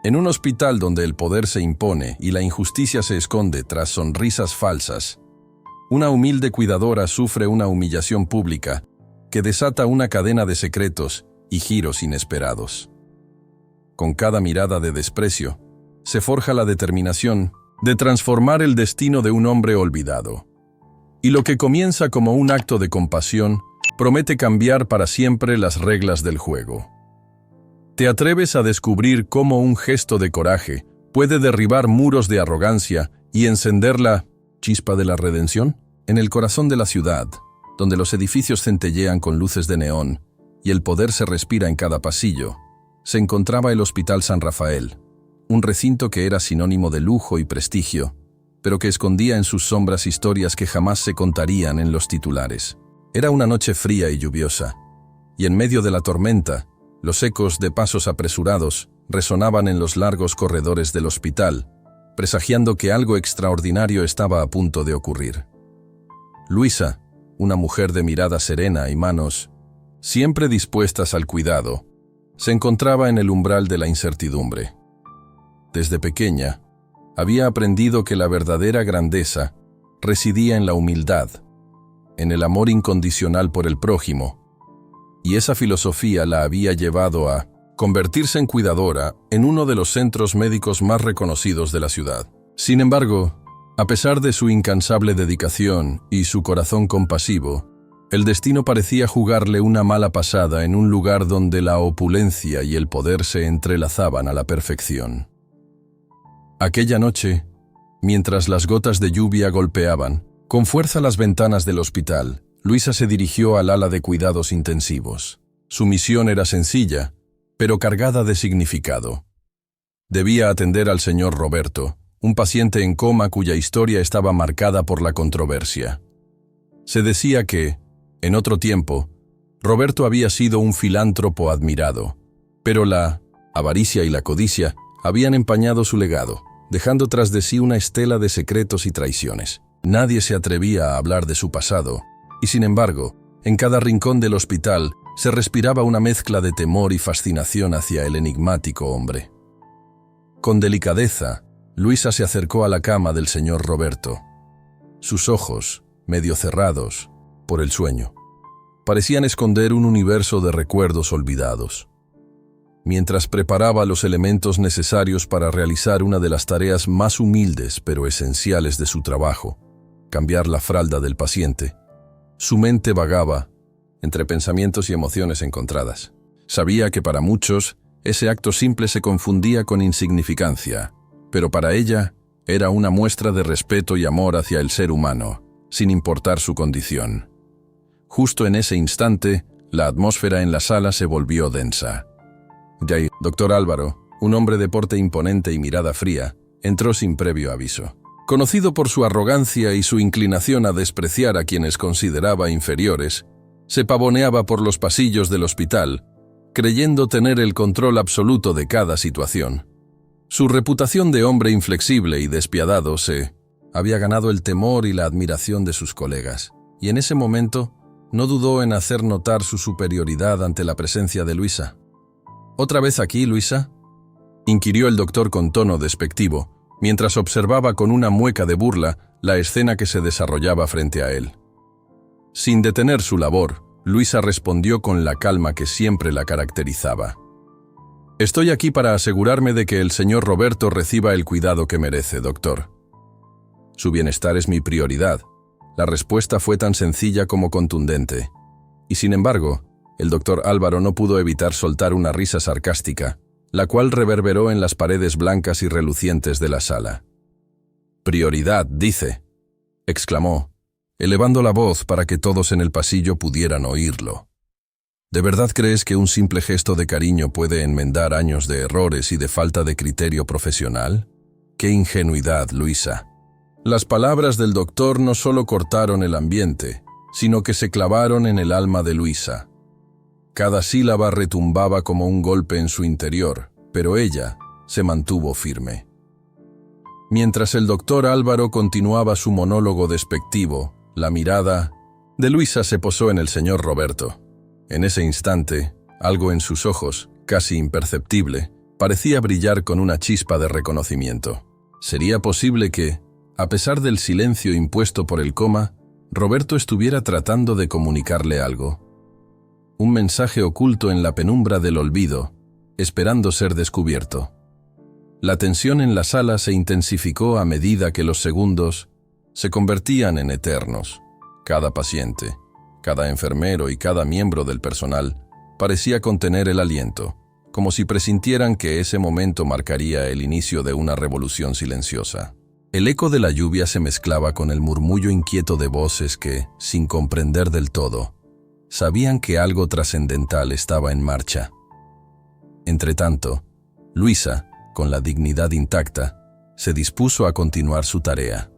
En un hospital donde el poder se impone y la injusticia se esconde tras sonrisas falsas, una humilde cuidadora sufre una humillación pública que desata una cadena de secretos y giros inesperados. Con cada mirada de desprecio, se forja la determinación de transformar el destino de un hombre olvidado. Y lo que comienza como un acto de compasión promete cambiar para siempre las reglas del juego. ¿Te atreves a descubrir cómo un gesto de coraje puede derribar muros de arrogancia y encender la chispa de la redención? En el corazón de la ciudad, donde los edificios centellean con luces de neón y el poder se respira en cada pasillo, se encontraba el Hospital San Rafael, un recinto que era sinónimo de lujo y prestigio, pero que escondía en sus sombras historias que jamás se contarían en los titulares. Era una noche fría y lluviosa, y en medio de la tormenta, los ecos de pasos apresurados resonaban en los largos corredores del hospital, presagiando que algo extraordinario estaba a punto de ocurrir. Luisa, una mujer de mirada serena y manos siempre dispuestas al cuidado, se encontraba en el umbral de la incertidumbre. Desde pequeña, había aprendido que la verdadera grandeza residía en la humildad, en el amor incondicional por el prójimo, y esa filosofía la había llevado a convertirse en cuidadora en uno de los centros médicos más reconocidos de la ciudad. Sin embargo, a pesar de su incansable dedicación y su corazón compasivo, el destino parecía jugarle una mala pasada en un lugar donde la opulencia y el poder se entrelazaban a la perfección. Aquella noche, mientras las gotas de lluvia golpeaban con fuerza las ventanas del hospital, Luisa se dirigió al ala de cuidados intensivos. Su misión era sencilla, pero cargada de significado. Debía atender al señor Roberto, un paciente en coma cuya historia estaba marcada por la controversia. Se decía que, en otro tiempo, Roberto había sido un filántropo admirado, pero la avaricia y la codicia habían empañado su legado, dejando tras de sí una estela de secretos y traiciones. Nadie se atrevía a hablar de su pasado, y sin embargo, en cada rincón del hospital se respiraba una mezcla de temor y fascinación hacia el enigmático hombre. Con delicadeza, Luisa se acercó a la cama del señor Roberto. Sus ojos, medio cerrados por el sueño, parecían esconder un universo de recuerdos olvidados. Mientras preparaba los elementos necesarios para realizar una de las tareas más humildes pero esenciales de su trabajo, cambiar la falda del paciente, su mente vagaba entre pensamientos y emociones encontradas. Sabía que para muchos ese acto simple se confundía con insignificancia, pero para ella era una muestra de respeto y amor hacia el ser humano, sin importar su condición. Justo en ese instante, la atmósfera en la sala se volvió densa. De ahí, Dr. Álvaro, un hombre de porte imponente y mirada fría, entró sin previo aviso. Conocido por su arrogancia y su inclinación a despreciar a quienes consideraba inferiores, se pavoneaba por los pasillos del hospital, creyendo tener el control absoluto de cada situación. Su reputación de hombre inflexible y despiadado había ganado el temor y la admiración de sus colegas, y en ese momento no dudó en hacer notar su superioridad ante la presencia de Luisa. ¿Otra vez aquí, Luisa?, inquirió el doctor con tono despectivo, mientras observaba con una mueca de burla la escena que se desarrollaba frente a él. Sin detener su labor, Luisa respondió con la calma que siempre la caracterizaba. «Estoy aquí para asegurarme de que el señor Roberto reciba el cuidado que merece, doctor. Su bienestar es mi prioridad». La respuesta fue tan sencilla como contundente. Y sin embargo, el doctor Álvaro no pudo evitar soltar una risa sarcástica, la cual reverberó en las paredes blancas y relucientes de la sala. «Prioridad, dice», exclamó, elevando la voz para que todos en el pasillo pudieran oírlo. ¿De verdad crees que un simple gesto de cariño puede enmendar años de errores y de falta de criterio profesional? ¡Qué ingenuidad, Luisa! Las palabras del doctor no solo cortaron el ambiente, sino que se clavaron en el alma de Luisa. Cada sílaba retumbaba como un golpe en su interior, pero ella se mantuvo firme. Mientras el doctor Álvaro continuaba su monólogo despectivo, la mirada de Luisa se posó en el señor Roberto. En ese instante, algo en sus ojos, casi imperceptible, parecía brillar con una chispa de reconocimiento. ¿Sería posible que, a pesar del silencio impuesto por el coma, Roberto estuviera tratando de comunicarle algo? Un mensaje oculto en la penumbra del olvido, esperando ser descubierto. La tensión en la sala se intensificó a medida que los segundos se convertían en eternos. Cada paciente, cada enfermero y cada miembro del personal parecía contener el aliento, como si presintieran que ese momento marcaría el inicio de una revolución silenciosa. El eco de la lluvia se mezclaba con el murmullo inquieto de voces que, sin comprender del todo, sabían que algo trascendental estaba en marcha. Entretanto, Luisa, con la dignidad intacta, se dispuso a continuar su tarea.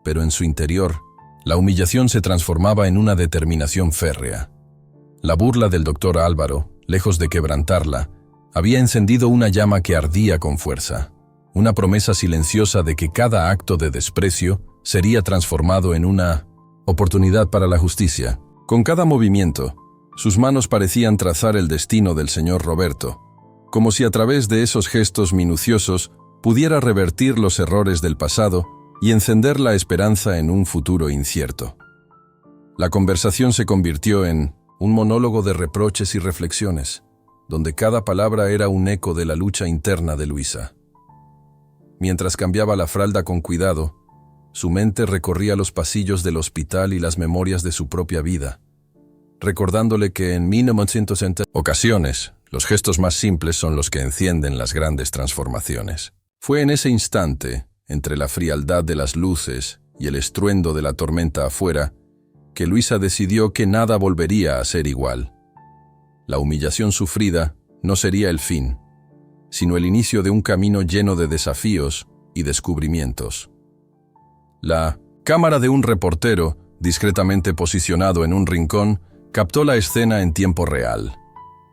Pero en su interior, la humillación se transformaba en una determinación férrea. La burla del doctor Álvaro, lejos de quebrantarla, había encendido una llama que ardía con fuerza, una promesa silenciosa de que cada acto de desprecio sería transformado en una oportunidad para la justicia. Con cada movimiento, sus manos parecían trazar el destino del señor Roberto, como si a través de esos gestos minuciosos pudiera revertir los errores del pasado y encender la esperanza en un futuro incierto. La conversación se convirtió en un monólogo de reproches y reflexiones, donde cada palabra era un eco de la lucha interna de Luisa. Mientras cambiaba la falda con cuidado, su mente recorría los pasillos del hospital y las memorias de su propia vida, recordándole que en 1960 ocasiones, los gestos más simples son los que encienden las grandes transformaciones. Fue en ese instante, entre la frialdad de las luces y el estruendo de la tormenta afuera, que Luisa decidió que nada volvería a ser igual. La humillación sufrida no sería el fin, sino el inicio de un camino lleno de desafíos y descubrimientos. La cámara de un reportero, discretamente posicionado en un rincón, captó la escena en tiempo real.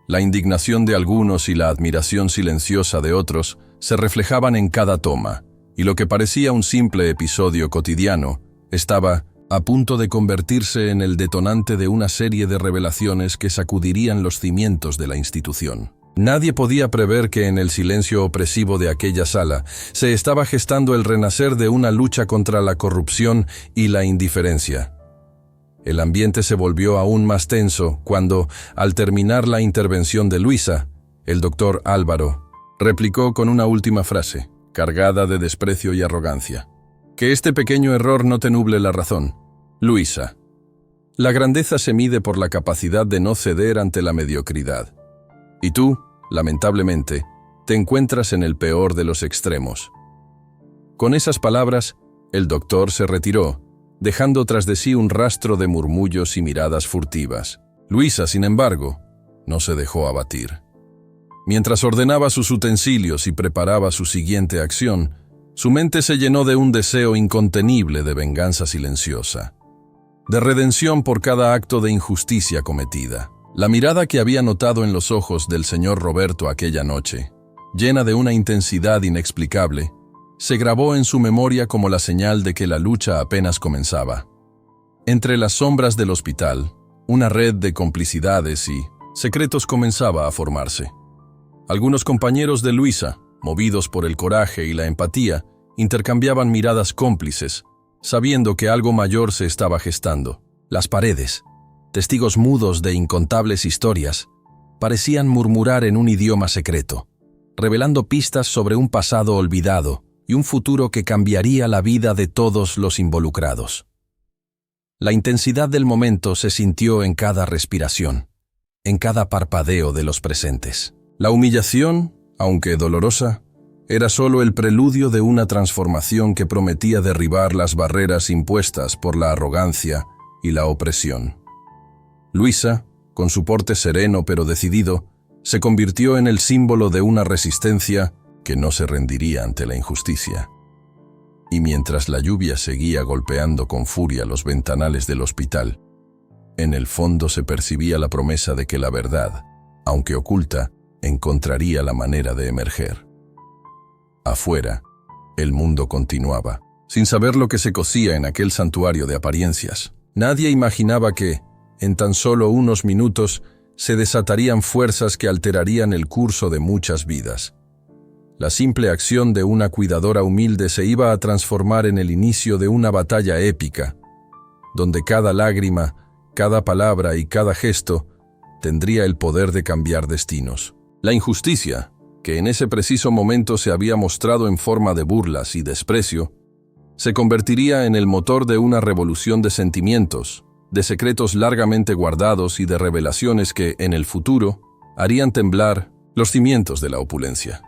La indignación de algunos y la admiración silenciosa de otros se reflejaban en cada toma, y lo que parecía un simple episodio cotidiano estaba a punto de convertirse en el detonante de una serie de revelaciones que sacudirían los cimientos de la institución. Nadie podía prever que en el silencio opresivo de aquella sala se estaba gestando el renacer de una lucha contra la corrupción y la indiferencia. El ambiente se volvió aún más tenso cuando, al terminar la intervención de Luisa, el doctor Álvaro replicó con una última frase, cargada de desprecio y arrogancia. Que este pequeño error no te nuble la razón. Luisa, la grandeza se mide por la capacidad de no ceder ante la mediocridad. Y tú, lamentablemente, te encuentras en el peor de los extremos. Con esas palabras, el doctor se retiró, dejando tras de sí un rastro de murmullos y miradas furtivas. Luisa, sin embargo, no se dejó abatir. Mientras ordenaba sus utensilios y preparaba su siguiente acción, su mente se llenó de un deseo incontenible de venganza silenciosa, de redención por cada acto de injusticia cometida. La mirada que había notado en los ojos del señor Roberto aquella noche, llena de una intensidad inexplicable, se grabó en su memoria como la señal de que la lucha apenas comenzaba. Entre las sombras del hospital, una red de complicidades y secretos comenzaba a formarse. Algunos compañeros de Luisa, movidos por el coraje y la empatía, intercambiaban miradas cómplices, sabiendo que algo mayor se estaba gestando. Las paredes, testigos mudos de incontables historias, parecían murmurar en un idioma secreto, revelando pistas sobre un pasado olvidado y un futuro que cambiaría la vida de todos los involucrados. La intensidad del momento se sintió en cada respiración, en cada parpadeo de los presentes. La humillación, aunque dolorosa, era solo el preludio de una transformación que prometía derribar las barreras impuestas por la arrogancia y la opresión. Luisa, con su porte sereno pero decidido, se convirtió en el símbolo de una resistencia que no se rendiría ante la injusticia. Y mientras la lluvia seguía golpeando con furia los ventanales del hospital, en el fondo se percibía la promesa de que la verdad, aunque oculta, encontraría la manera de emerger. Afuera, el mundo continuaba, sin saber lo que se cocía en aquel santuario de apariencias. Nadie imaginaba que, en tan solo unos minutos, se desatarían fuerzas que alterarían el curso de muchas vidas. La simple acción de una cuidadora humilde se iba a transformar en el inicio de una batalla épica, donde cada lágrima, cada palabra y cada gesto tendría el poder de cambiar destinos. La injusticia, que en ese preciso momento se había mostrado en forma de burlas y desprecio, se convertiría en el motor de una revolución de sentimientos, de secretos largamente guardados y de revelaciones que, en el futuro, harían temblar los cimientos de la opulencia.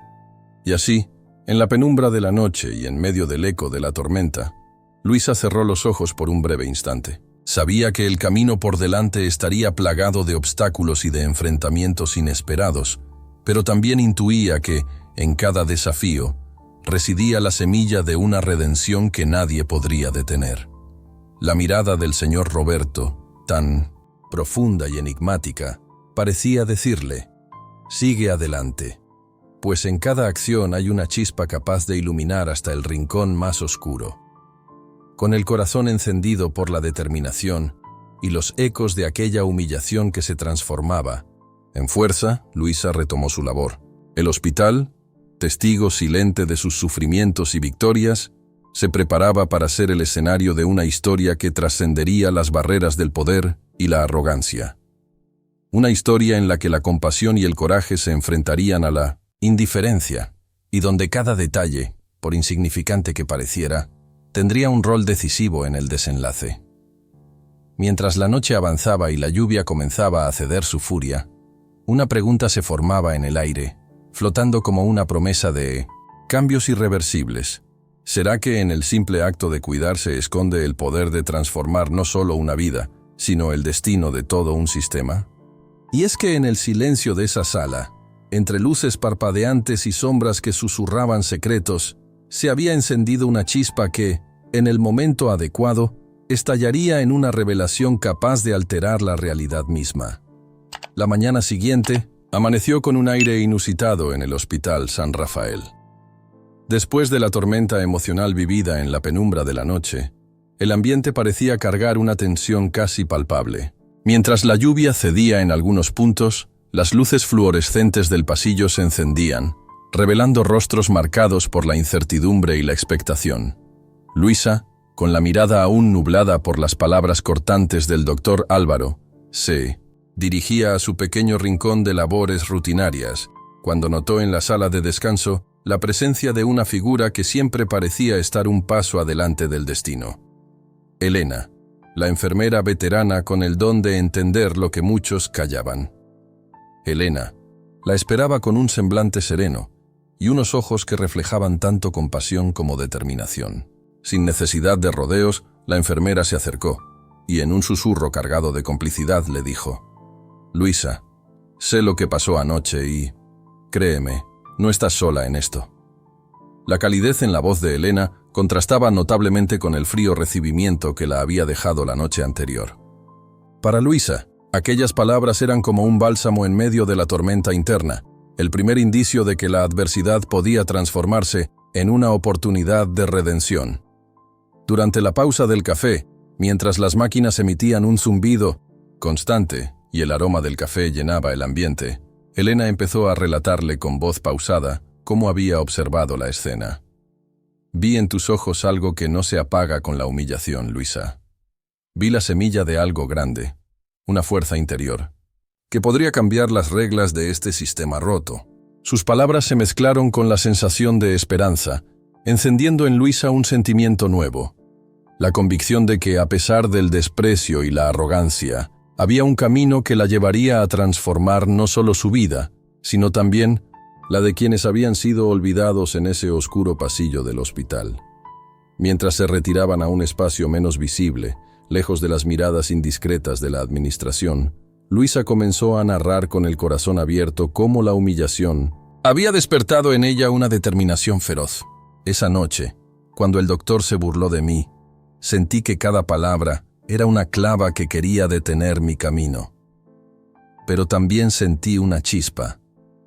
Y así, en la penumbra de la noche y en medio del eco de la tormenta, Luisa cerró los ojos por un breve instante. Sabía que el camino por delante estaría plagado de obstáculos y de enfrentamientos inesperados, pero también intuía que, en cada desafío, residía la semilla de una redención que nadie podría detener. La mirada del señor Roberto, tan profunda y enigmática, parecía decirle: «Sigue adelante, pues en cada acción hay una chispa capaz de iluminar hasta el rincón más oscuro». Con el corazón encendido por la determinación y los ecos de aquella humillación que se transformaba en fuerza, Luisa retomó su labor. El hospital, testigo silente de sus sufrimientos y victorias, se preparaba para ser el escenario de una historia que trascendería las barreras del poder y la arrogancia. Una historia en la que la compasión y el coraje se enfrentarían a la indiferencia, y donde cada detalle, por insignificante que pareciera, tendría un rol decisivo en el desenlace. Mientras la noche avanzaba y la lluvia comenzaba a ceder su furia, una pregunta se formaba en el aire, flotando como una promesa de cambios irreversibles. ¿Será que en el simple acto de cuidar se esconde el poder de transformar no solo una vida, sino el destino de todo un sistema? Y es que en el silencio de esa sala, entre luces parpadeantes y sombras que susurraban secretos, se había encendido una chispa que, en el momento adecuado, estallaría en una revelación capaz de alterar la realidad misma. La mañana siguiente, amaneció con un aire inusitado en el Hospital San Rafael. Después de la tormenta emocional vivida en la penumbra de la noche, el ambiente parecía cargar una tensión casi palpable. Mientras la lluvia cedía en algunos puntos, las luces fluorescentes del pasillo se encendían, revelando rostros marcados por la incertidumbre y la expectación. Luisa, con la mirada aún nublada por las palabras cortantes del doctor Álvaro, se dirigía a su pequeño rincón de labores rutinarias, cuando notó en la sala de descanso la presencia de una figura que siempre parecía estar un paso adelante del destino. Elena, la enfermera veterana con el don de entender lo que muchos callaban. Elena la esperaba con un semblante sereno y unos ojos que reflejaban tanto compasión como determinación. Sin necesidad de rodeos, la enfermera se acercó y en un susurro cargado de complicidad le dijo: «Luisa, sé lo que pasó anoche y, créeme, no estás sola en esto». La calidez en la voz de Elena contrastaba notablemente con el frío recibimiento que la había dejado la noche anterior. Para Luisa, aquellas palabras eran como un bálsamo en medio de la tormenta interna, el primer indicio de que la adversidad podía transformarse en una oportunidad de redención. Durante la pausa del café, mientras las máquinas emitían un zumbido constante y el aroma del café llenaba el ambiente, Elena empezó a relatarle con voz pausada cómo había observado la escena. «Vi en tus ojos algo que no se apaga con la humillación, Luisa. Vi la semilla de algo grande, una fuerza interior, que podría cambiar las reglas de este sistema roto». Sus palabras se mezclaron con la sensación de esperanza, encendiendo en Luisa un sentimiento nuevo, la convicción de que, a pesar del desprecio y la arrogancia, había un camino que la llevaría a transformar no solo su vida, sino también la de quienes habían sido olvidados en ese oscuro pasillo del hospital. Mientras se retiraban a un espacio menos visible, lejos de las miradas indiscretas de la administración, Luisa comenzó a narrar con el corazón abierto cómo la humillación había despertado en ella una determinación feroz. Esa noche, cuando el doctor se burló de mí, sentí que cada palabra era una clava que quería detener mi camino. Pero también sentí una chispa,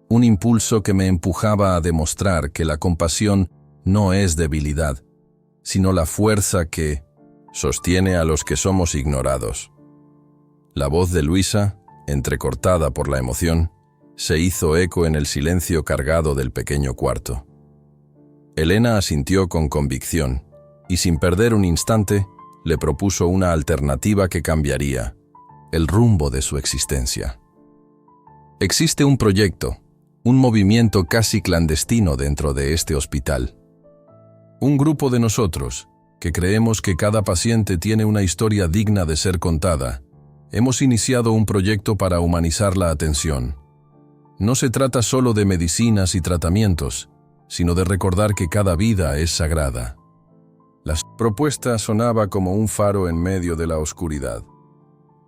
un impulso que me empujaba a demostrar que la compasión no es debilidad, sino la fuerza que sostiene a los que somos ignorados. La voz de Luisa, entrecortada por la emoción, se hizo eco en el silencio cargado del pequeño cuarto. Elena asintió con convicción, y sin perder un instante, le propuso una alternativa que cambiaría el rumbo de su existencia. Existe un proyecto, un movimiento casi clandestino dentro de este hospital. Un grupo de nosotros, que creemos que cada paciente tiene una historia digna de ser contada, hemos iniciado un proyecto para humanizar la atención. No se trata solo de medicinas y tratamientos, sino de recordar que cada vida es sagrada. La propuesta sonaba como un faro en medio de la oscuridad.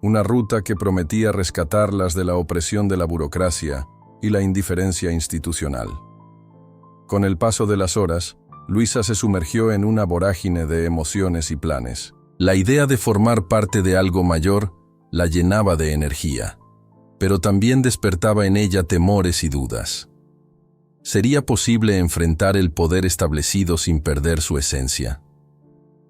Una ruta que prometía rescatarlas de la opresión de la burocracia y la indiferencia institucional. Con el paso de las horas, Luisa se sumergió en una vorágine de emociones y planes. La idea de formar parte de algo mayor la llenaba de energía, pero también despertaba en ella temores y dudas. ¿Sería posible enfrentar el poder establecido sin perder su esencia?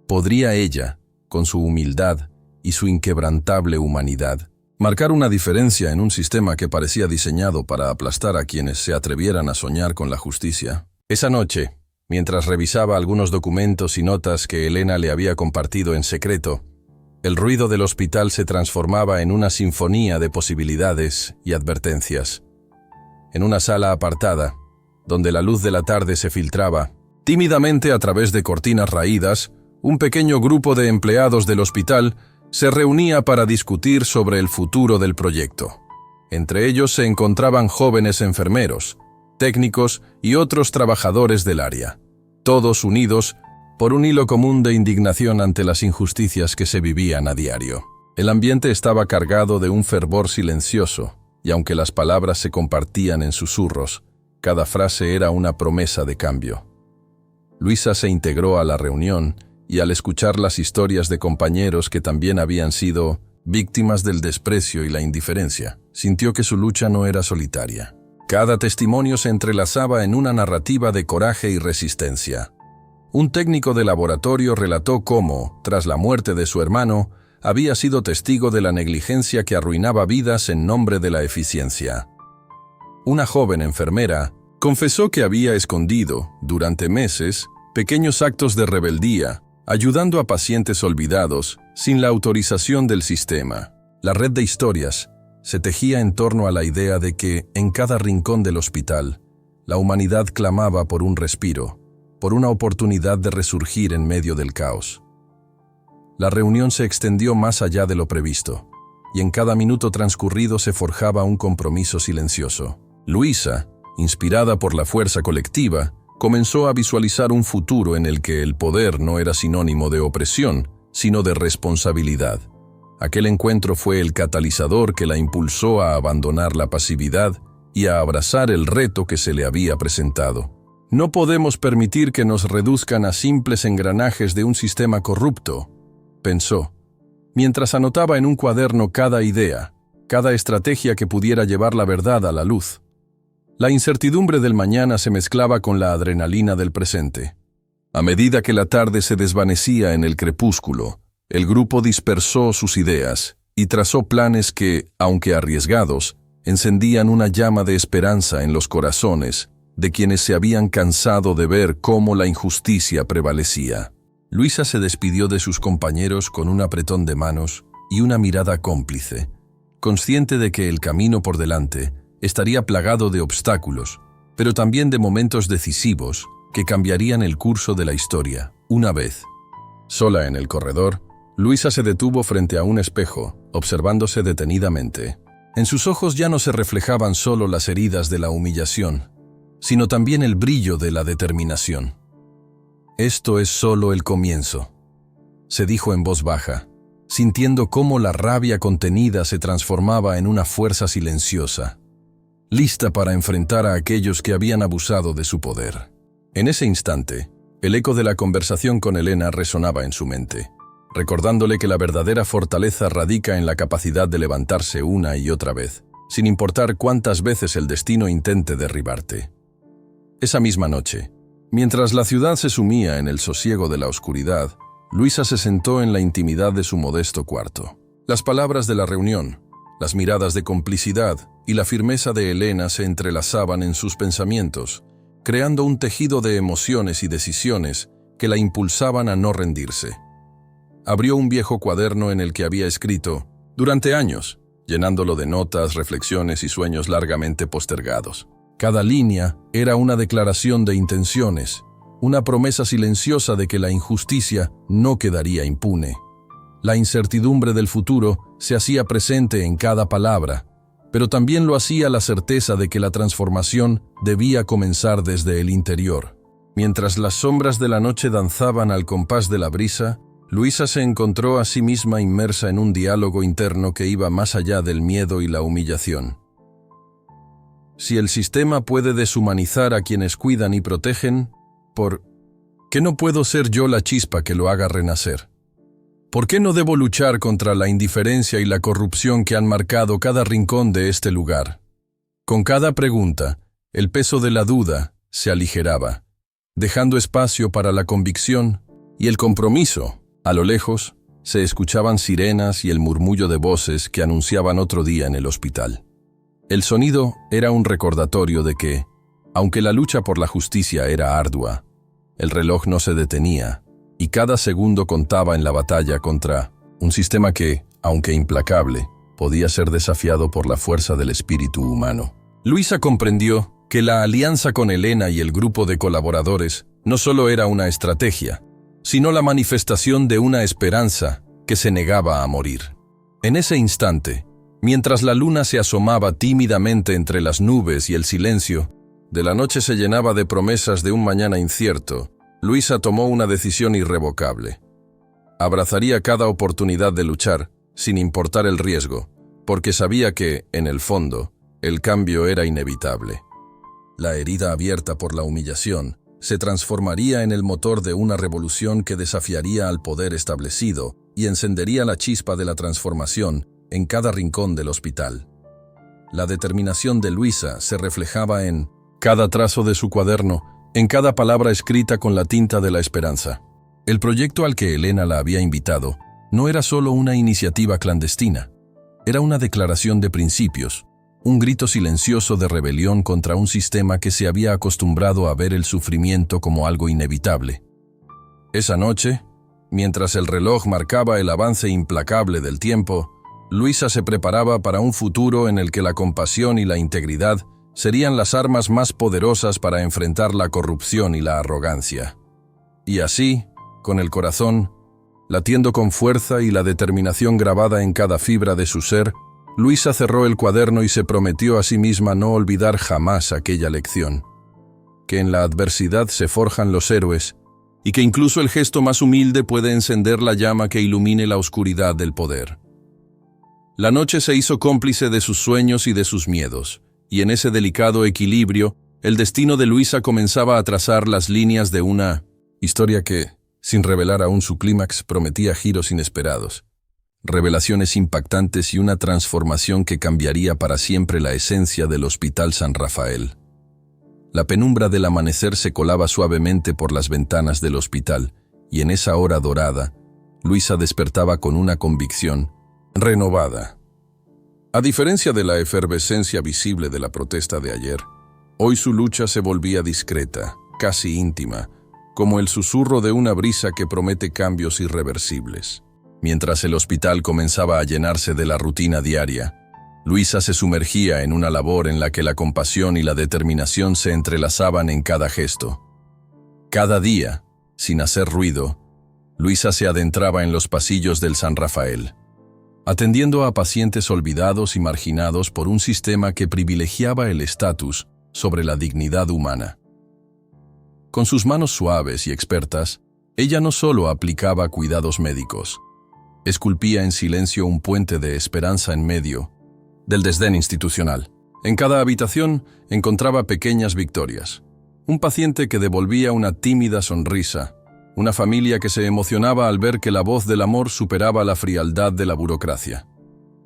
¿Podría ella, con su humildad y su inquebrantable humanidad, marcar una diferencia en un sistema que parecía diseñado para aplastar a quienes se atrevieran a soñar con la justicia? Esa noche, mientras revisaba algunos documentos y notas que Elena le había compartido en secreto, el ruido del hospital se transformaba en una sinfonía de posibilidades y advertencias. En una sala apartada, donde la luz de la tarde se filtraba, tímidamente a través de cortinas raídas, un pequeño grupo de empleados del hospital se reunía para discutir sobre el futuro del proyecto. Entre ellos se encontraban jóvenes enfermeros, técnicos y otros trabajadores del área, todos unidos por un hilo común de indignación ante las injusticias que se vivían a diario. El ambiente estaba cargado de un fervor silencioso, y aunque las palabras se compartían en susurros, cada frase era una promesa de cambio. Luisa se integró a la reunión y al escuchar las historias de compañeros que también habían sido víctimas del desprecio y la indiferencia, sintió que su lucha no era solitaria. Cada testimonio se entrelazaba en una narrativa de coraje y resistencia. Un técnico de laboratorio relató cómo, tras la muerte de su hermano, había sido testigo de la negligencia que arruinaba vidas en nombre de la eficiencia. Una joven enfermera confesó que había escondido, durante meses, pequeños actos de rebeldía, ayudando a pacientes olvidados, sin la autorización del sistema. La red de historias se tejía en torno a la idea de que, en cada rincón del hospital, la humanidad clamaba por un respiro, por una oportunidad de resurgir en medio del caos. La reunión se extendió más allá de lo previsto, y en cada minuto transcurrido se forjaba un compromiso silencioso. Luisa, inspirada por la fuerza colectiva, comenzó a visualizar un futuro en el que el poder no era sinónimo de opresión, sino de responsabilidad. Aquel encuentro fue el catalizador que la impulsó a abandonar la pasividad y a abrazar el reto que se le había presentado. No podemos permitir que nos reduzcan a simples engranajes de un sistema corrupto, pensó, mientras anotaba en un cuaderno cada idea, cada estrategia que pudiera llevar la verdad a la luz. La incertidumbre del mañana se mezclaba con la adrenalina del presente. A medida que la tarde se desvanecía en el crepúsculo, el grupo dispersó sus ideas y trazó planes que, aunque arriesgados, encendían una llama de esperanza en los corazones de quienes se habían cansado de ver cómo la injusticia prevalecía. Luisa se despidió de sus compañeros con un apretón de manos y una mirada cómplice, consciente de que el camino por delante estaría plagado de obstáculos, pero también de momentos decisivos que cambiarían el curso de la historia, una vez. Sola en el corredor, Luisa se detuvo frente a un espejo, observándose detenidamente. En sus ojos ya no se reflejaban solo las heridas de la humillación, sino también el brillo de la determinación. Esto es solo el comienzo, se dijo en voz baja, sintiendo cómo la rabia contenida se transformaba en una fuerza silenciosa, lista para enfrentar a aquellos que habían abusado de su poder. En ese instante, el eco de la conversación con Elena resonaba en su mente, recordándole que la verdadera fortaleza radica en la capacidad de levantarse una y otra vez, sin importar cuántas veces el destino intente derribarte. Esa misma noche, mientras la ciudad se sumía en el sosiego de la oscuridad, Luisa se sentó en la intimidad de su modesto cuarto. Las palabras de la reunión, las miradas de complicidad y la firmeza de Elena se entrelazaban en sus pensamientos, creando un tejido de emociones y decisiones que la impulsaban a no rendirse. Abrió un viejo cuaderno en el que había escrito, durante años, llenándolo de notas, reflexiones y sueños largamente postergados. Cada línea era una declaración de intenciones, una promesa silenciosa de que la injusticia no quedaría impune. La incertidumbre del futuro se hacía presente en cada palabra, pero también lo hacía la certeza de que la transformación debía comenzar desde el interior. Mientras las sombras de la noche danzaban al compás de la brisa, Luisa se encontró a sí misma inmersa en un diálogo interno que iba más allá del miedo y la humillación. Si el sistema puede deshumanizar a quienes cuidan y protegen, ¿por qué no puedo ser yo la chispa que lo haga renacer? ¿Por qué no debo luchar contra la indiferencia y la corrupción que han marcado cada rincón de este lugar? Con cada pregunta, el peso de la duda se aligeraba, dejando espacio para la convicción y el compromiso. A lo lejos, se escuchaban sirenas y el murmullo de voces que anunciaban otro día en el hospital. El sonido era un recordatorio de que, aunque la lucha por la justicia era ardua, el reloj no se detenía y cada segundo contaba en la batalla contra un sistema que, aunque implacable, podía ser desafiado por la fuerza del espíritu humano. Luisa comprendió que la alianza con Elena y el grupo de colaboradores no solo era una estrategia, sino la manifestación de una esperanza que se negaba a morir. En ese instante, mientras la luna se asomaba tímidamente entre las nubes y el silencio, de la noche se llenaba de promesas de un mañana incierto, Luisa tomó una decisión irrevocable. Abrazaría cada oportunidad de luchar, sin importar el riesgo, porque sabía que, en el fondo, el cambio era inevitable. La herida abierta por la humillación se transformaría en el motor de una revolución que desafiaría al poder establecido y encendería la chispa de la transformación en cada rincón del hospital. La determinación de Luisa se reflejaba en cada trazo de su cuaderno, en cada palabra escrita con la tinta de la esperanza. El proyecto al que Elena la había invitado no era solo una iniciativa clandestina, era una declaración de principios, un grito silencioso de rebelión contra un sistema que se había acostumbrado a ver el sufrimiento como algo inevitable. Esa noche, mientras el reloj marcaba el avance implacable del tiempo, Luisa se preparaba para un futuro en el que la compasión y la integridad serían las armas más poderosas para enfrentar la corrupción y la arrogancia. Y así, con el corazón, latiendo con fuerza y la determinación grabada en cada fibra de su ser, Luisa cerró el cuaderno y se prometió a sí misma no olvidar jamás aquella lección. Que en la adversidad se forjan los héroes y que incluso el gesto más humilde puede encender la llama que ilumine la oscuridad del poder. La noche se hizo cómplice de sus sueños y de sus miedos, y en ese delicado equilibrio, el destino de Luisa comenzaba a trazar las líneas de una historia que, sin revelar aún su clímax, prometía giros inesperados. Revelaciones impactantes y una transformación que cambiaría para siempre la esencia del Hospital San Rafael. La penumbra del amanecer se colaba suavemente por las ventanas del hospital, y en esa hora dorada, Luisa despertaba con una convicción renovada. A diferencia de la efervescencia visible de la protesta de ayer, hoy su lucha se volvía discreta, casi íntima, como el susurro de una brisa que promete cambios irreversibles. Mientras el hospital comenzaba a llenarse de la rutina diaria, Luisa se sumergía en una labor en la que la compasión y la determinación se entrelazaban en cada gesto. Cada día, sin hacer ruido, Luisa se adentraba en los pasillos del San Rafael, atendiendo a pacientes olvidados y marginados por un sistema que privilegiaba el estatus sobre la dignidad humana. Con sus manos suaves y expertas, ella no solo aplicaba cuidados médicos, esculpía en silencio un puente de esperanza en medio del desdén institucional. En cada habitación encontraba pequeñas victorias. Un paciente que devolvía una tímida sonrisa, una familia que se emocionaba al ver que la voz del amor superaba la frialdad de la burocracia.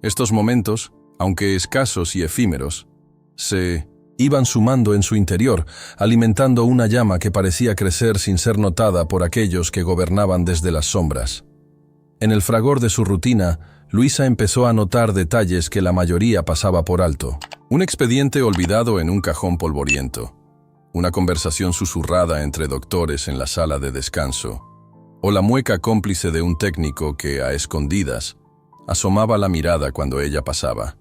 Estos momentos, aunque escasos y efímeros, se iban sumando en su interior, alimentando una llama que parecía crecer sin ser notada por aquellos que gobernaban desde las sombras. En el fragor de su rutina, Luisa empezó a notar detalles que la mayoría pasaba por alto. Un expediente olvidado en un cajón polvoriento. una conversación susurrada entre doctores en la sala de descanso, o la mueca cómplice de un técnico que, a escondidas, asomaba la mirada cuando ella pasaba.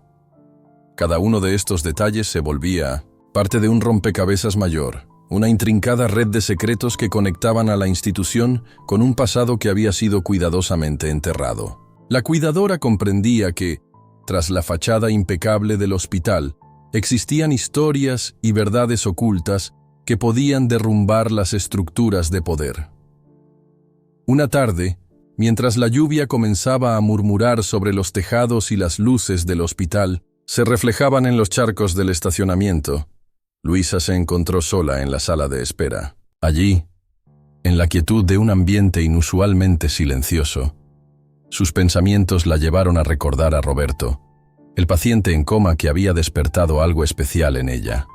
Cada uno de estos detalles se volvía parte de un rompecabezas mayor, una intrincada red de secretos que conectaban a la institución con un pasado que había sido cuidadosamente enterrado. La cuidadora comprendía que, tras la fachada impecable del hospital, existían historias y verdades ocultas que podían derrumbar las estructuras de poder. Una tarde, mientras la lluvia comenzaba a murmurar sobre los tejados y las luces del hospital se reflejaban en los charcos del estacionamiento, Luisa se encontró sola en la sala de espera. Allí, en la quietud de un ambiente inusualmente silencioso, sus pensamientos la llevaron a recordar a Roberto, el paciente en coma que había despertado algo especial en ella.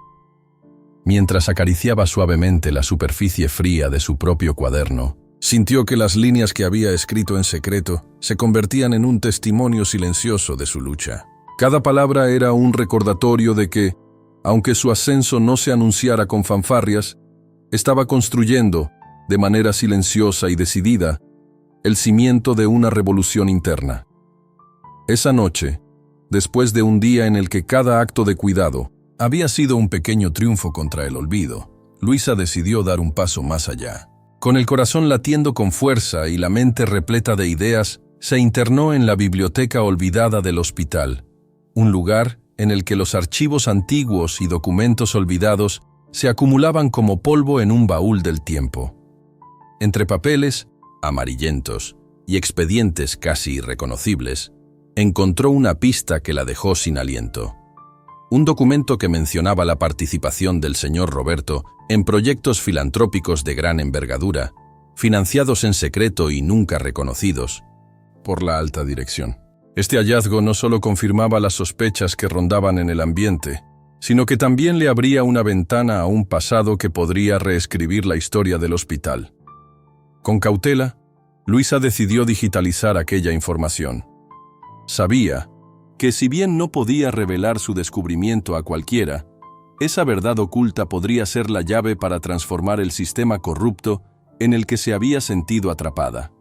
Mientras acariciaba suavemente la superficie fría de su propio cuaderno, sintió que las líneas que había escrito en secreto se convertían en un testimonio silencioso de su lucha. Cada palabra era un recordatorio de que, aunque su ascenso no se anunciara con fanfarrias, estaba construyendo, de manera silenciosa y decidida, el cimiento de una revolución interna. Esa noche, después de un día en el que cada acto de cuidado había sido un pequeño triunfo contra el olvido, Luisa decidió dar un paso más allá. Con el corazón latiendo con fuerza y la mente repleta de ideas, se internó en la biblioteca olvidada del hospital, un lugar en el que los archivos antiguos y documentos olvidados se acumulaban como polvo en un baúl del tiempo. Entre papeles, amarillentos, y expedientes casi irreconocibles, encontró una pista que la dejó sin aliento. Un documento que mencionaba la participación del señor Roberto en proyectos filantrópicos de gran envergadura, financiados en secreto y nunca reconocidos por la alta dirección. Este hallazgo no solo confirmaba las sospechas que rondaban en el ambiente, sino que también le abría una ventana a un pasado que podría reescribir la historia del hospital. Con cautela, Luisa decidió digitalizar aquella información. Sabía que si bien no podía revelar su descubrimiento a cualquiera, esa verdad oculta podría ser la llave para transformar el sistema corrupto en el que se había sentido atrapada.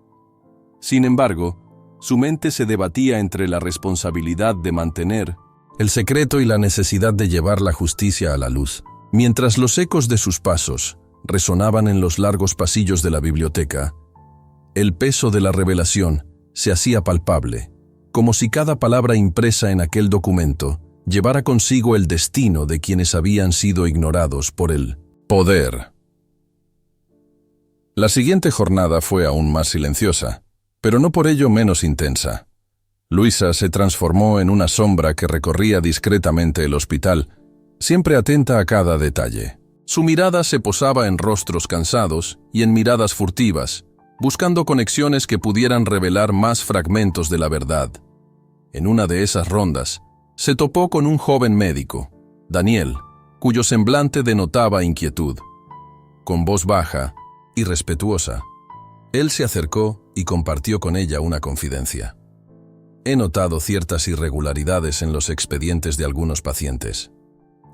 Sin embargo, su mente se debatía entre la responsabilidad de mantener el secreto y la necesidad de llevar la justicia a la luz. Mientras los ecos de sus pasos resonaban en los largos pasillos de la biblioteca, el peso de la revelación se hacía palpable, como si cada palabra impresa en aquel documento llevara consigo el destino de quienes habían sido ignorados por el poder. La siguiente jornada fue aún más silenciosa, pero no por ello menos intensa. Luisa se transformó en una sombra que recorría discretamente el hospital, siempre atenta a cada detalle. Su mirada se posaba en rostros cansados y en miradas furtivas, buscando conexiones que pudieran revelar más fragmentos de la verdad. En una de esas rondas, se topó con un joven médico, Daniel, cuyo semblante denotaba inquietud. Con voz baja y respetuosa, él se acercó y compartió con ella una confidencia. He notado ciertas irregularidades en los expedientes de algunos pacientes.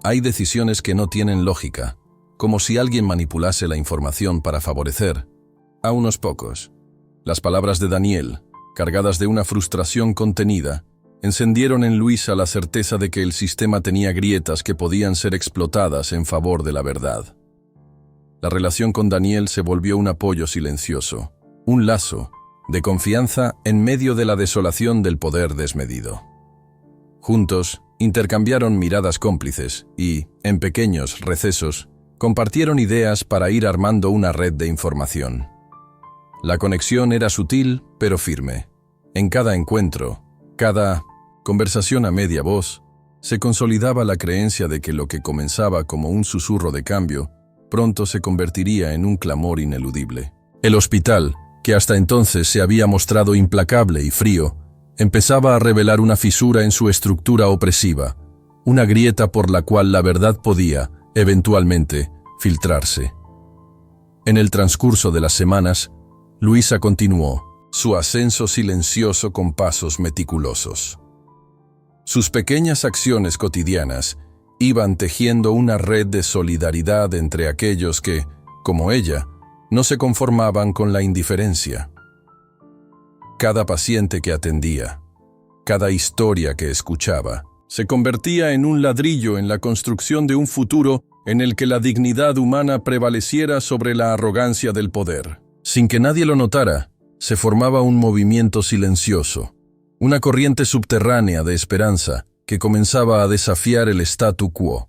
Hay decisiones que no tienen lógica, como si alguien manipulase la información para favorecer a unos pocos. Las palabras de Daniel, cargadas de una frustración contenida, encendieron en Luisa la certeza de que el sistema tenía grietas que podían ser explotadas en favor de la verdad. La relación con Daniel se volvió un apoyo silencioso, un lazo de confianza en medio de la desolación del poder desmedido. Juntos, intercambiaron miradas cómplices y, en pequeños recesos, compartieron ideas para ir armando una red de información. La conexión era sutil pero firme. En cada encuentro, cada conversación a media voz, se consolidaba la creencia de que lo que comenzaba como un susurro de cambio, pronto se convertiría en un clamor ineludible. El hospital, que hasta entonces se había mostrado implacable y frío, empezaba a revelar una fisura en su estructura opresiva, una grieta por la cual la verdad podía, eventualmente, filtrarse. En el transcurso de las semanas, Luisa continuó su ascenso silencioso con pasos meticulosos. Sus pequeñas acciones cotidianas Iban tejiendo una red de solidaridad entre aquellos que, como ella, no se conformaban con la indiferencia. Cada paciente que atendía, cada historia que escuchaba, se convertía en un ladrillo en la construcción de un futuro en el que la dignidad humana prevaleciera sobre la arrogancia del poder. Sin que nadie lo notara, se formaba un movimiento silencioso, una corriente subterránea de esperanza que comenzaba a desafiar el statu quo.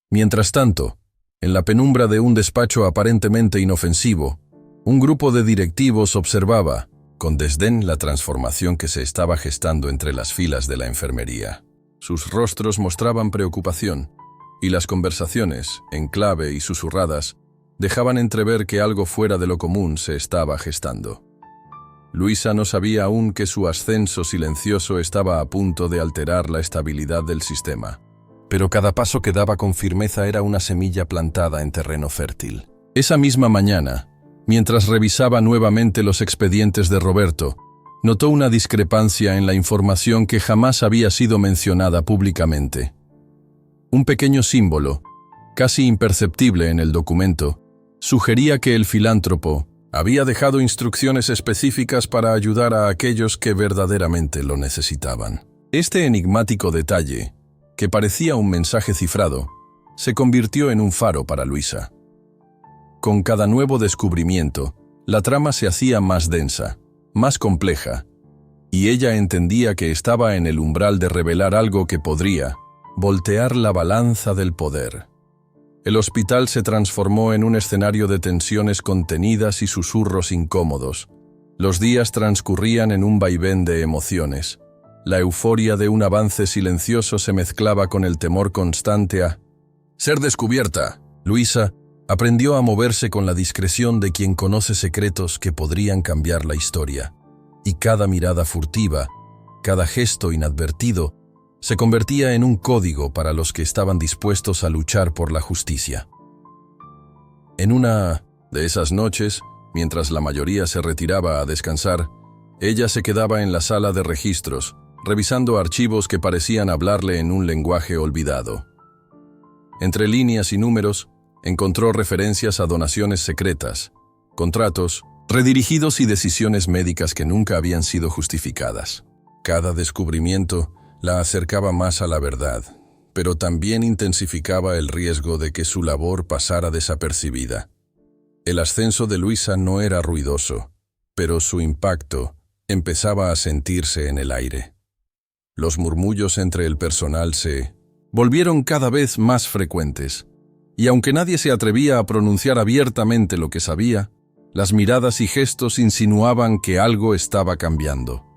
Mientras tanto, en la penumbra de un despacho aparentemente inofensivo, un grupo de directivos observaba, con desdén, la transformación que se estaba gestando entre las filas de la enfermería. Sus rostros mostraban preocupación, y las conversaciones, en clave y susurradas, dejaban entrever que algo fuera de lo común se estaba gestando. Luisa no sabía aún que su ascenso silencioso estaba a punto de alterar la estabilidad del sistema, pero cada paso que daba con firmeza era una semilla plantada en terreno fértil. Esa misma mañana, mientras revisaba nuevamente los expedientes de Roberto, notó una discrepancia en la información que jamás había sido mencionada públicamente. Un pequeño símbolo, casi imperceptible en el documento, sugería que el filántropo había dejado instrucciones específicas para ayudar a aquellos que verdaderamente lo necesitaban. Este enigmático detalle, que parecía un mensaje cifrado, se convirtió en un faro para Luisa. Con cada nuevo descubrimiento, la trama se hacía más densa, más compleja, y ella entendía que estaba en el umbral de revelar algo que podría voltear la balanza del poder. El hospital se transformó en un escenario de tensiones contenidas y susurros incómodos. Los días transcurrían en un vaivén de emociones. La euforia de un avance silencioso se mezclaba con el temor constante a ser descubierta. Luisa aprendió a moverse con la discreción de quien conoce secretos que podrían cambiar la historia, y cada mirada furtiva, cada gesto inadvertido, se convertía en un código para los que estaban dispuestos a luchar por la justicia. En una de esas noches, mientras la mayoría se retiraba a descansar, ella se quedaba en la sala de registros, revisando archivos que parecían hablarle en un lenguaje olvidado. Entre líneas y números, encontró referencias a donaciones secretas, contratos, redirigidos y decisiones médicas que nunca habían sido justificadas. Cada descubrimiento la acercaba más a la verdad, pero también intensificaba el riesgo de que su labor pasara desapercibida. El ascenso de Luisa no era ruidoso, pero su impacto empezaba a sentirse en el aire. Los murmullos entre el personal se volvieron cada vez más frecuentes, y aunque nadie se atrevía a pronunciar abiertamente lo que sabía, las miradas y gestos insinuaban que algo estaba cambiando.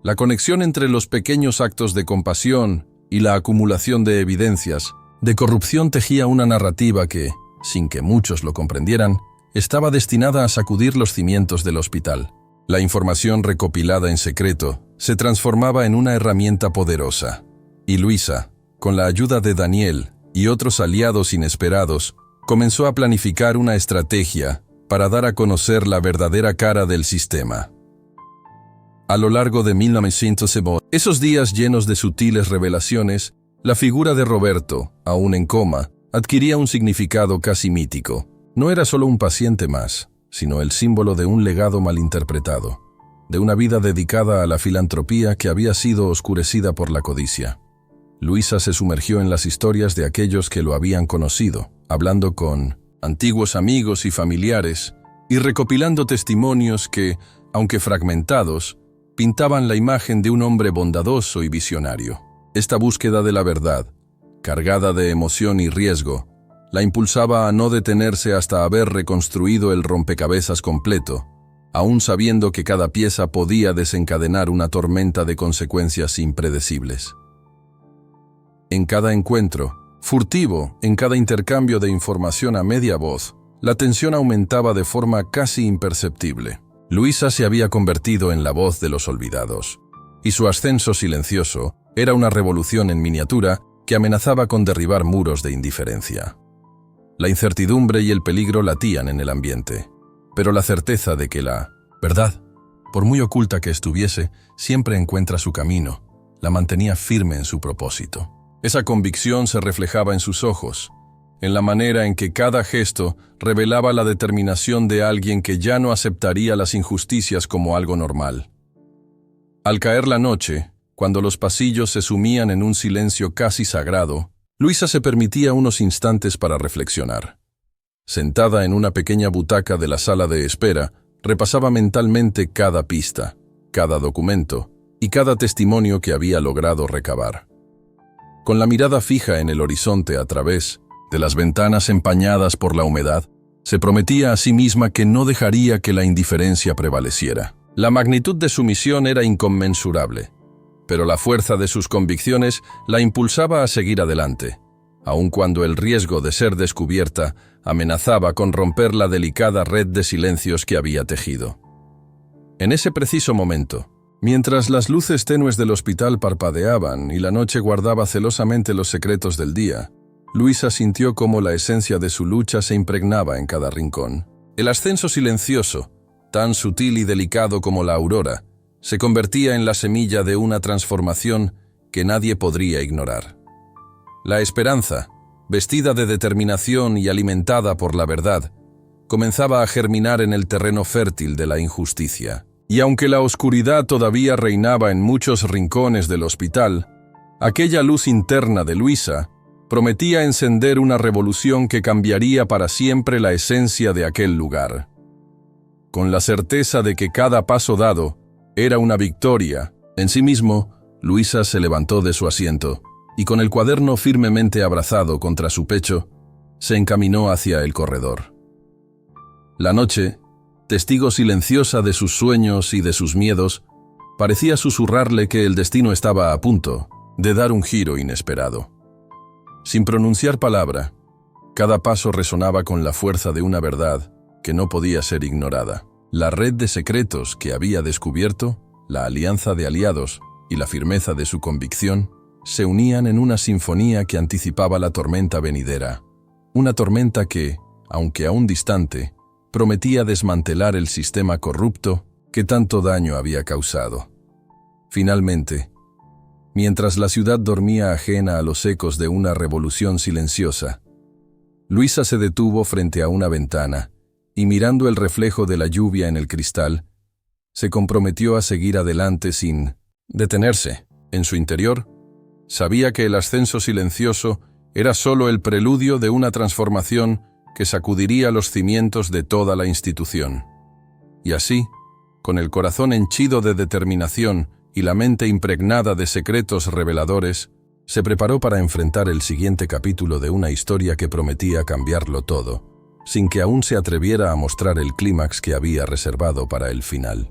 La conexión entre los pequeños actos de compasión y la acumulación de evidencias de corrupción tejía una narrativa que, sin que muchos lo comprendieran, estaba destinada a sacudir los cimientos del hospital. La información recopilada en secreto se transformaba en una herramienta poderosa, y Luisa, con la ayuda de Daniel y otros aliados inesperados, comenzó a planificar una estrategia para dar a conocer la verdadera cara del sistema. A lo largo de 1970, esos días llenos de sutiles revelaciones, la figura de Roberto, aún en coma, adquiría un significado casi mítico. No era solo un paciente más, sino el símbolo de un legado malinterpretado, de una vida dedicada a la filantropía que había sido oscurecida por la codicia. Luisa se sumergió en las historias de aquellos que lo habían conocido, hablando con antiguos amigos y familiares, y recopilando testimonios que, aunque fragmentados, pintaban la imagen de un hombre bondadoso y visionario. Esta búsqueda de la verdad, cargada de emoción y riesgo, la impulsaba a no detenerse hasta haber reconstruido el rompecabezas completo, aún sabiendo que cada pieza podía desencadenar una tormenta de consecuencias impredecibles. En cada encuentro, furtivo, en cada intercambio de información a media voz, la tensión aumentaba de forma casi imperceptible. Luisa se había convertido en la voz de los olvidados, y su ascenso silencioso era una revolución en miniatura que amenazaba con derribar muros de indiferencia. La incertidumbre y el peligro latían en el ambiente, pero la certeza de que la verdad, por muy oculta que estuviese, siempre encuentra su camino, la mantenía firme en su propósito. Esa convicción se reflejaba en sus ojos, en la manera en que cada gesto revelaba la determinación de alguien que ya no aceptaría las injusticias como algo normal. Al caer la noche, cuando los pasillos se sumían en un silencio casi sagrado, Luisa se permitía unos instantes para reflexionar. Sentada en una pequeña butaca de la sala de espera, repasaba mentalmente cada pista, cada documento y cada testimonio que había logrado recabar. Con la mirada fija en el horizonte a través de las ventanas empañadas por la humedad, se prometía a sí misma que no dejaría que la indiferencia prevaleciera. La magnitud de su misión era inconmensurable, pero la fuerza de sus convicciones la impulsaba a seguir adelante, aun cuando el riesgo de ser descubierta amenazaba con romper la delicada red de silencios que había tejido. En ese preciso momento, mientras las luces tenues del hospital parpadeaban y la noche guardaba celosamente los secretos del día, Luisa sintió cómo la esencia de su lucha se impregnaba en cada rincón. El ascenso silencioso, tan sutil y delicado como la aurora, se convertía en la semilla de una transformación que nadie podría ignorar. La esperanza, vestida de determinación y alimentada por la verdad, comenzaba a germinar en el terreno fértil de la injusticia. Y aunque la oscuridad todavía reinaba en muchos rincones del hospital, aquella luz interna de Luisa prometía encender una revolución que cambiaría para siempre la esencia de aquel lugar. Con la certeza de que cada paso dado era una victoria en sí mismo, Luisa se levantó de su asiento y con el cuaderno firmemente abrazado contra su pecho, se encaminó hacia el corredor. La noche, testigo silenciosa de sus sueños y de sus miedos, parecía susurrarle que el destino estaba a punto de dar un giro inesperado. Sin pronunciar palabra, cada paso resonaba con la fuerza de una verdad que no podía ser ignorada. La red de secretos que había descubierto, la alianza de aliados y la firmeza de su convicción se unían en una sinfonía que anticipaba la tormenta venidera. Una tormenta que, aunque aún distante, prometía desmantelar el sistema corrupto que tanto daño había causado. Finalmente, mientras la ciudad dormía ajena a los ecos de una revolución silenciosa, Luisa se detuvo frente a una ventana y mirando el reflejo de la lluvia en el cristal, se comprometió a seguir adelante sin detenerse. En su interior, sabía que el ascenso silencioso era solo el preludio de una transformación que sacudiría los cimientos de toda la institución. Y así, con el corazón henchido de determinación y la mente impregnada de secretos reveladores, se preparó para enfrentar el siguiente capítulo de una historia que prometía cambiarlo todo, sin que aún se atreviera a mostrar el clímax que había reservado para el final.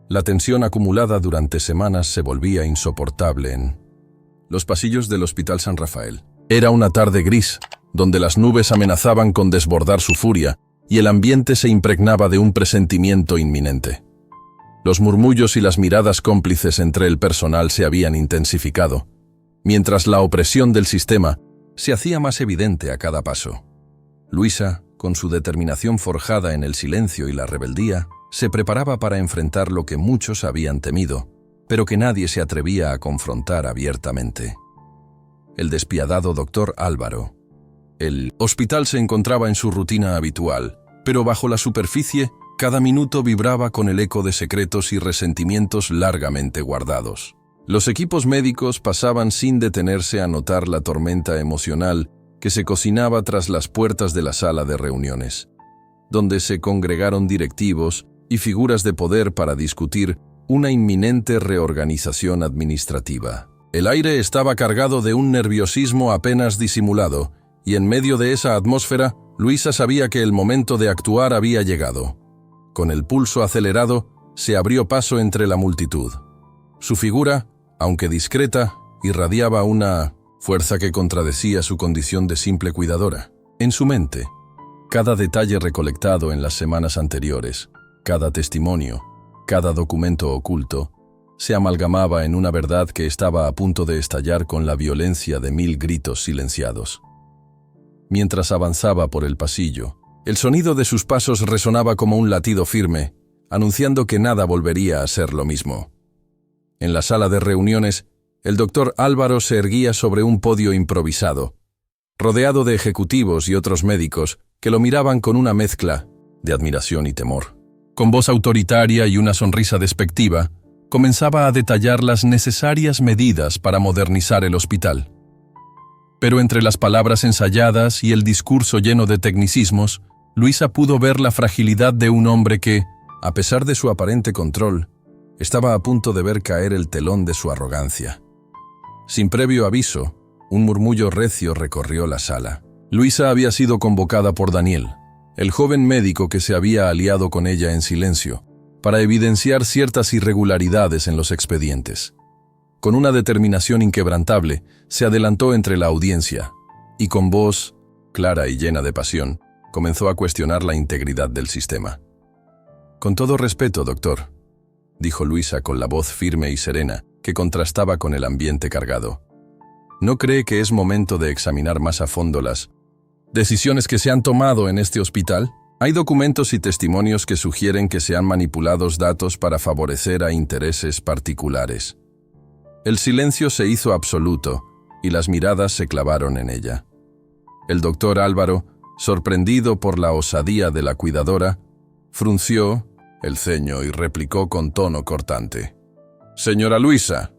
La tensión acumulada durante semanas se volvía insoportable en los pasillos del Hospital San Rafael. Era una tarde gris, donde las nubes amenazaban con desbordar su furia y el ambiente se impregnaba de un presentimiento inminente. Los murmullos y las miradas cómplices entre el personal se habían intensificado, mientras la opresión del sistema se hacía más evidente a cada paso. Luisa, con su determinación forjada en el silencio y la rebeldía, se preparaba para enfrentar lo que muchos habían temido, pero que nadie se atrevía a confrontar abiertamente. El despiadado doctor Álvaro. El hospital se encontraba en su rutina habitual, pero bajo la superficie, cada minuto vibraba con el eco de secretos y resentimientos largamente guardados. Los equipos médicos pasaban sin detenerse a notar la tormenta emocional que se cocinaba tras las puertas de la sala de reuniones, donde se congregaron directivos y figuras de poder para discutir una inminente reorganización administrativa. El aire estaba cargado de un nerviosismo apenas disimulado, y en medio de esa atmósfera, Luisa sabía que el momento de actuar había llegado. Con el pulso acelerado, se abrió paso entre la multitud. Su figura, aunque discreta, irradiaba una fuerza que contradecía su condición de simple cuidadora. En su mente, cada detalle recolectado en las semanas anteriores, cada testimonio, cada documento oculto, se amalgamaba en una verdad que estaba a punto de estallar con la violencia de 1000 gritos silenciados. Mientras avanzaba por el pasillo, el sonido de sus pasos resonaba como un latido firme, anunciando que nada volvería a ser lo mismo. En la sala de reuniones, El doctor Álvaro se erguía sobre un podio improvisado, rodeado de ejecutivos y otros médicos que lo miraban con una mezcla de admiración y temor. Con voz autoritaria y una sonrisa despectiva, comenzaba a detallar las necesarias medidas para modernizar el hospital. Pero entre las palabras ensayadas y el discurso lleno de tecnicismos, Luisa pudo ver la fragilidad de un hombre que, a pesar de su aparente control, estaba a punto de ver caer el telón de su arrogancia. Sin previo aviso, un murmullo recio recorrió la sala. Luisa había sido convocada por Daniel, el joven médico que se había aliado con ella en silencio, para evidenciar ciertas irregularidades en los expedientes. Con una determinación inquebrantable, se adelantó entre la audiencia y con voz clara y llena de pasión, comenzó a cuestionar la integridad del sistema. «Con todo respeto, doctor», dijo Luisa con la voz firme y serena, que contrastaba con el ambiente cargado. ¿No cree que es momento de examinar más a fondo las decisiones que se han tomado en este hospital? Hay documentos y testimonios que sugieren que se han manipulado datos para favorecer a intereses particulares. El silencio se hizo absoluto y las miradas se clavaron en ella. El doctor Álvaro, sorprendido por la osadía de la cuidadora, frunció el ceño y replicó con tono cortante. «Señora Luisa,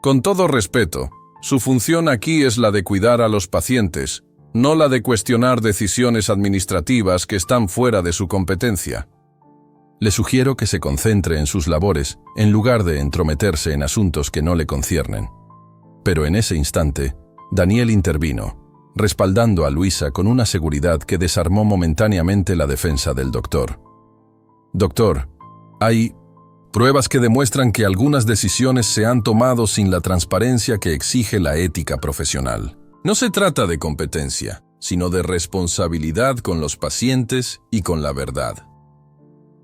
con todo respeto, su función aquí es la de cuidar a los pacientes, no la de cuestionar decisiones administrativas que están fuera de su competencia. Le sugiero que se concentre en sus labores, en lugar de entrometerse en asuntos que no le conciernen». Pero en ese instante, Daniel intervino, respaldando a Luisa con una seguridad que desarmó momentáneamente la defensa del doctor. «Doctor, hay pruebas que demuestran que algunas decisiones se han tomado sin la transparencia que exige la ética profesional. No se trata de competencia, sino de responsabilidad con los pacientes y con la verdad».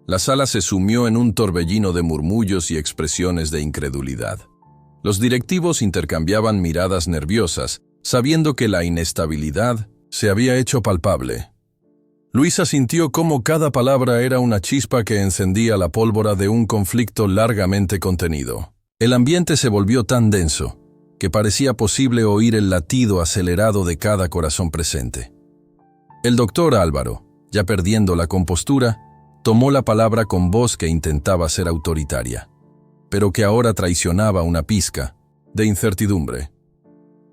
La sala se sumió en un torbellino de murmullos y expresiones de incredulidad. Los directivos intercambiaban miradas nerviosas, sabiendo que la inestabilidad se había hecho palpable. Luisa sintió cómo cada palabra era una chispa que encendía la pólvora de un conflicto largamente contenido. El ambiente se volvió tan denso que parecía posible oír el latido acelerado de cada corazón presente. El doctor Álvaro, ya perdiendo la compostura, tomó la palabra con voz que intentaba ser autoritaria, pero que ahora traicionaba una pizca de incertidumbre.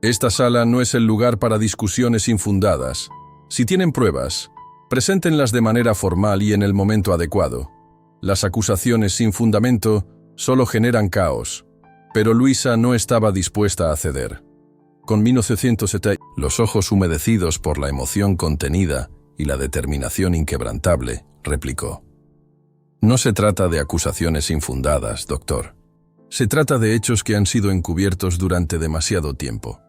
«Esta sala no es el lugar para discusiones infundadas. Si tienen pruebas, preséntenlas de manera formal y en el momento adecuado. Las acusaciones sin fundamento solo generan caos». Pero Luisa no estaba dispuesta a ceder. Con 1970, los ojos humedecidos por la emoción contenida y la determinación inquebrantable, replicó. «No se trata de acusaciones infundadas, doctor. Se trata de hechos que han sido encubiertos durante demasiado tiempo.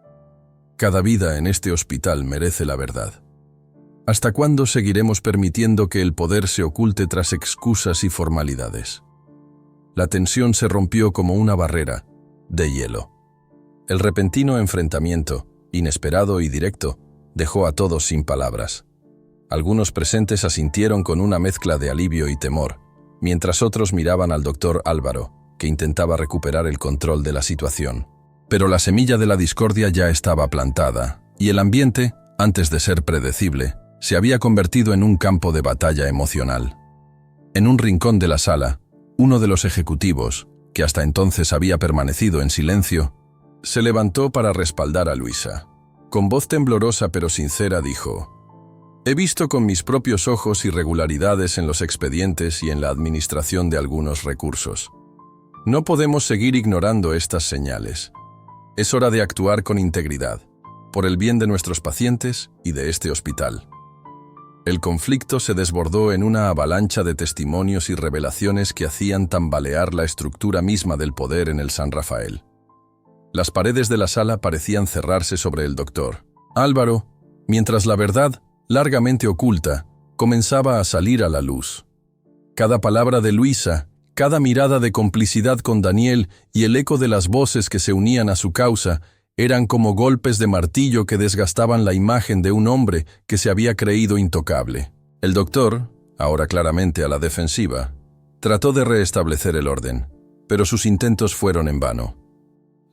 Cada vida en este hospital merece la verdad. ¿Hasta cuándo seguiremos permitiendo que el poder se oculte tras excusas y formalidades?» La tensión se rompió como una barrera de hielo. El repentino enfrentamiento, inesperado y directo, dejó a todos sin palabras. Algunos presentes asintieron con una mezcla de alivio y temor, mientras otros miraban al doctor Álvaro, que intentaba recuperar el control de la situación. Pero la semilla de la discordia ya estaba plantada, y el ambiente, antes de ser predecible, se había convertido en un campo de batalla emocional. En un rincón de la sala, uno de los ejecutivos, que hasta entonces había permanecido en silencio, se levantó para respaldar a Luisa. Con voz temblorosa pero sincera dijo: «He visto con mis propios ojos irregularidades en los expedientes y en la administración de algunos recursos. No podemos seguir ignorando estas señales. Es hora de actuar con integridad, por el bien de nuestros pacientes y de este hospital». El conflicto se desbordó en una avalancha de testimonios y revelaciones que hacían tambalear la estructura misma del poder en el San Rafael. Las paredes de la sala parecían cerrarse sobre el doctor Álvaro, mientras la verdad, largamente oculta, comenzaba a salir a la luz. Cada palabra de Luisa, cada mirada de complicidad con Daniel y el eco de las voces que se unían a su causa eran como golpes de martillo que desgastaban la imagen de un hombre que se había creído intocable. El doctor, ahora claramente a la defensiva, trató de restablecer el orden, pero sus intentos fueron en vano.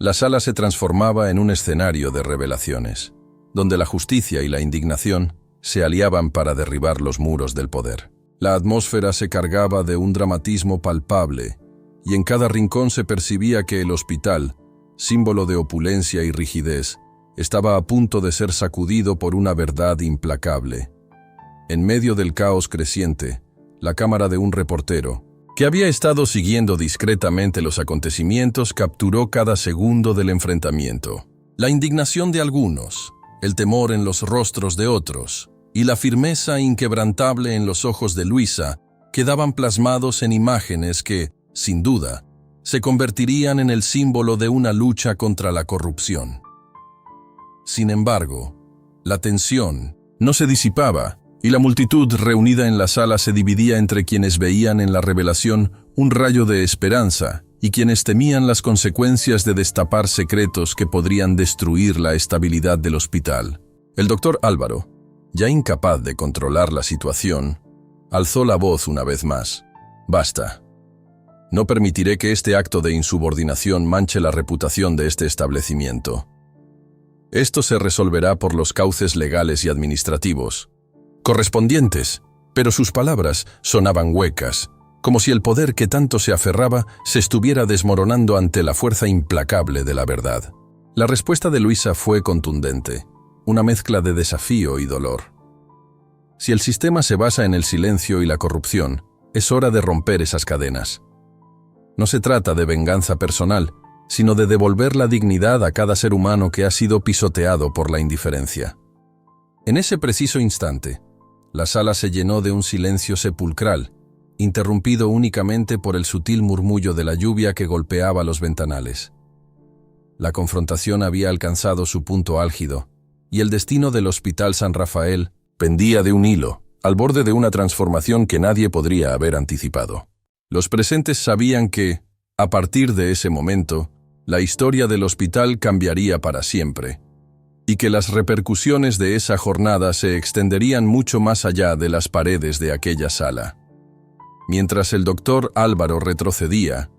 La sala se transformaba en un escenario de revelaciones, donde la justicia y la indignación se aliaban para derribar los muros del poder. La atmósfera se cargaba de un dramatismo palpable, y en cada rincón se percibía que el hospital, símbolo de opulencia y rigidez, estaba a punto de ser sacudido por una verdad implacable. En medio del caos creciente, la cámara de un reportero, que había estado siguiendo discretamente los acontecimientos, capturó cada segundo del enfrentamiento. La indignación de algunos, el temor en los rostros de otros, y la firmeza inquebrantable en los ojos de Luisa quedaban plasmados en imágenes que, sin duda, se convertirían en el símbolo de una lucha contra la corrupción. Sin embargo, la tensión no se disipaba, y la multitud reunida en la sala se dividía entre quienes veían en la revelación un rayo de esperanza y quienes temían las consecuencias de destapar secretos que podrían destruir la estabilidad del hospital. El doctor Álvaro, ya incapaz de controlar la situación, alzó la voz una vez más. «Basta. No permitiré que este acto de insubordinación manche la reputación de este establecimiento. Esto se resolverá por los cauces legales y administrativos correspondientes», pero sus palabras sonaban huecas, como si el poder que tanto se aferraba se estuviera desmoronando ante la fuerza implacable de la verdad. La respuesta de Luisa fue contundente, una mezcla de desafío y dolor. Si el sistema se basa en el silencio y la corrupción, es hora de romper esas cadenas. No se trata de venganza personal, sino de devolver la dignidad a cada ser humano que ha sido pisoteado por la indiferencia. En ese preciso instante, la sala se llenó de un silencio sepulcral, interrumpido únicamente por el sutil murmullo de la lluvia que golpeaba los ventanales. La confrontación había alcanzado su punto álgido, y el destino del Hospital San Rafael pendía de un hilo, al borde de una transformación que nadie podría haber anticipado. Los presentes sabían que, a partir de ese momento, la historia del hospital cambiaría para siempre, y que las repercusiones de esa jornada se extenderían mucho más allá de las paredes de aquella sala. Mientras el doctor Álvaro retrocedía,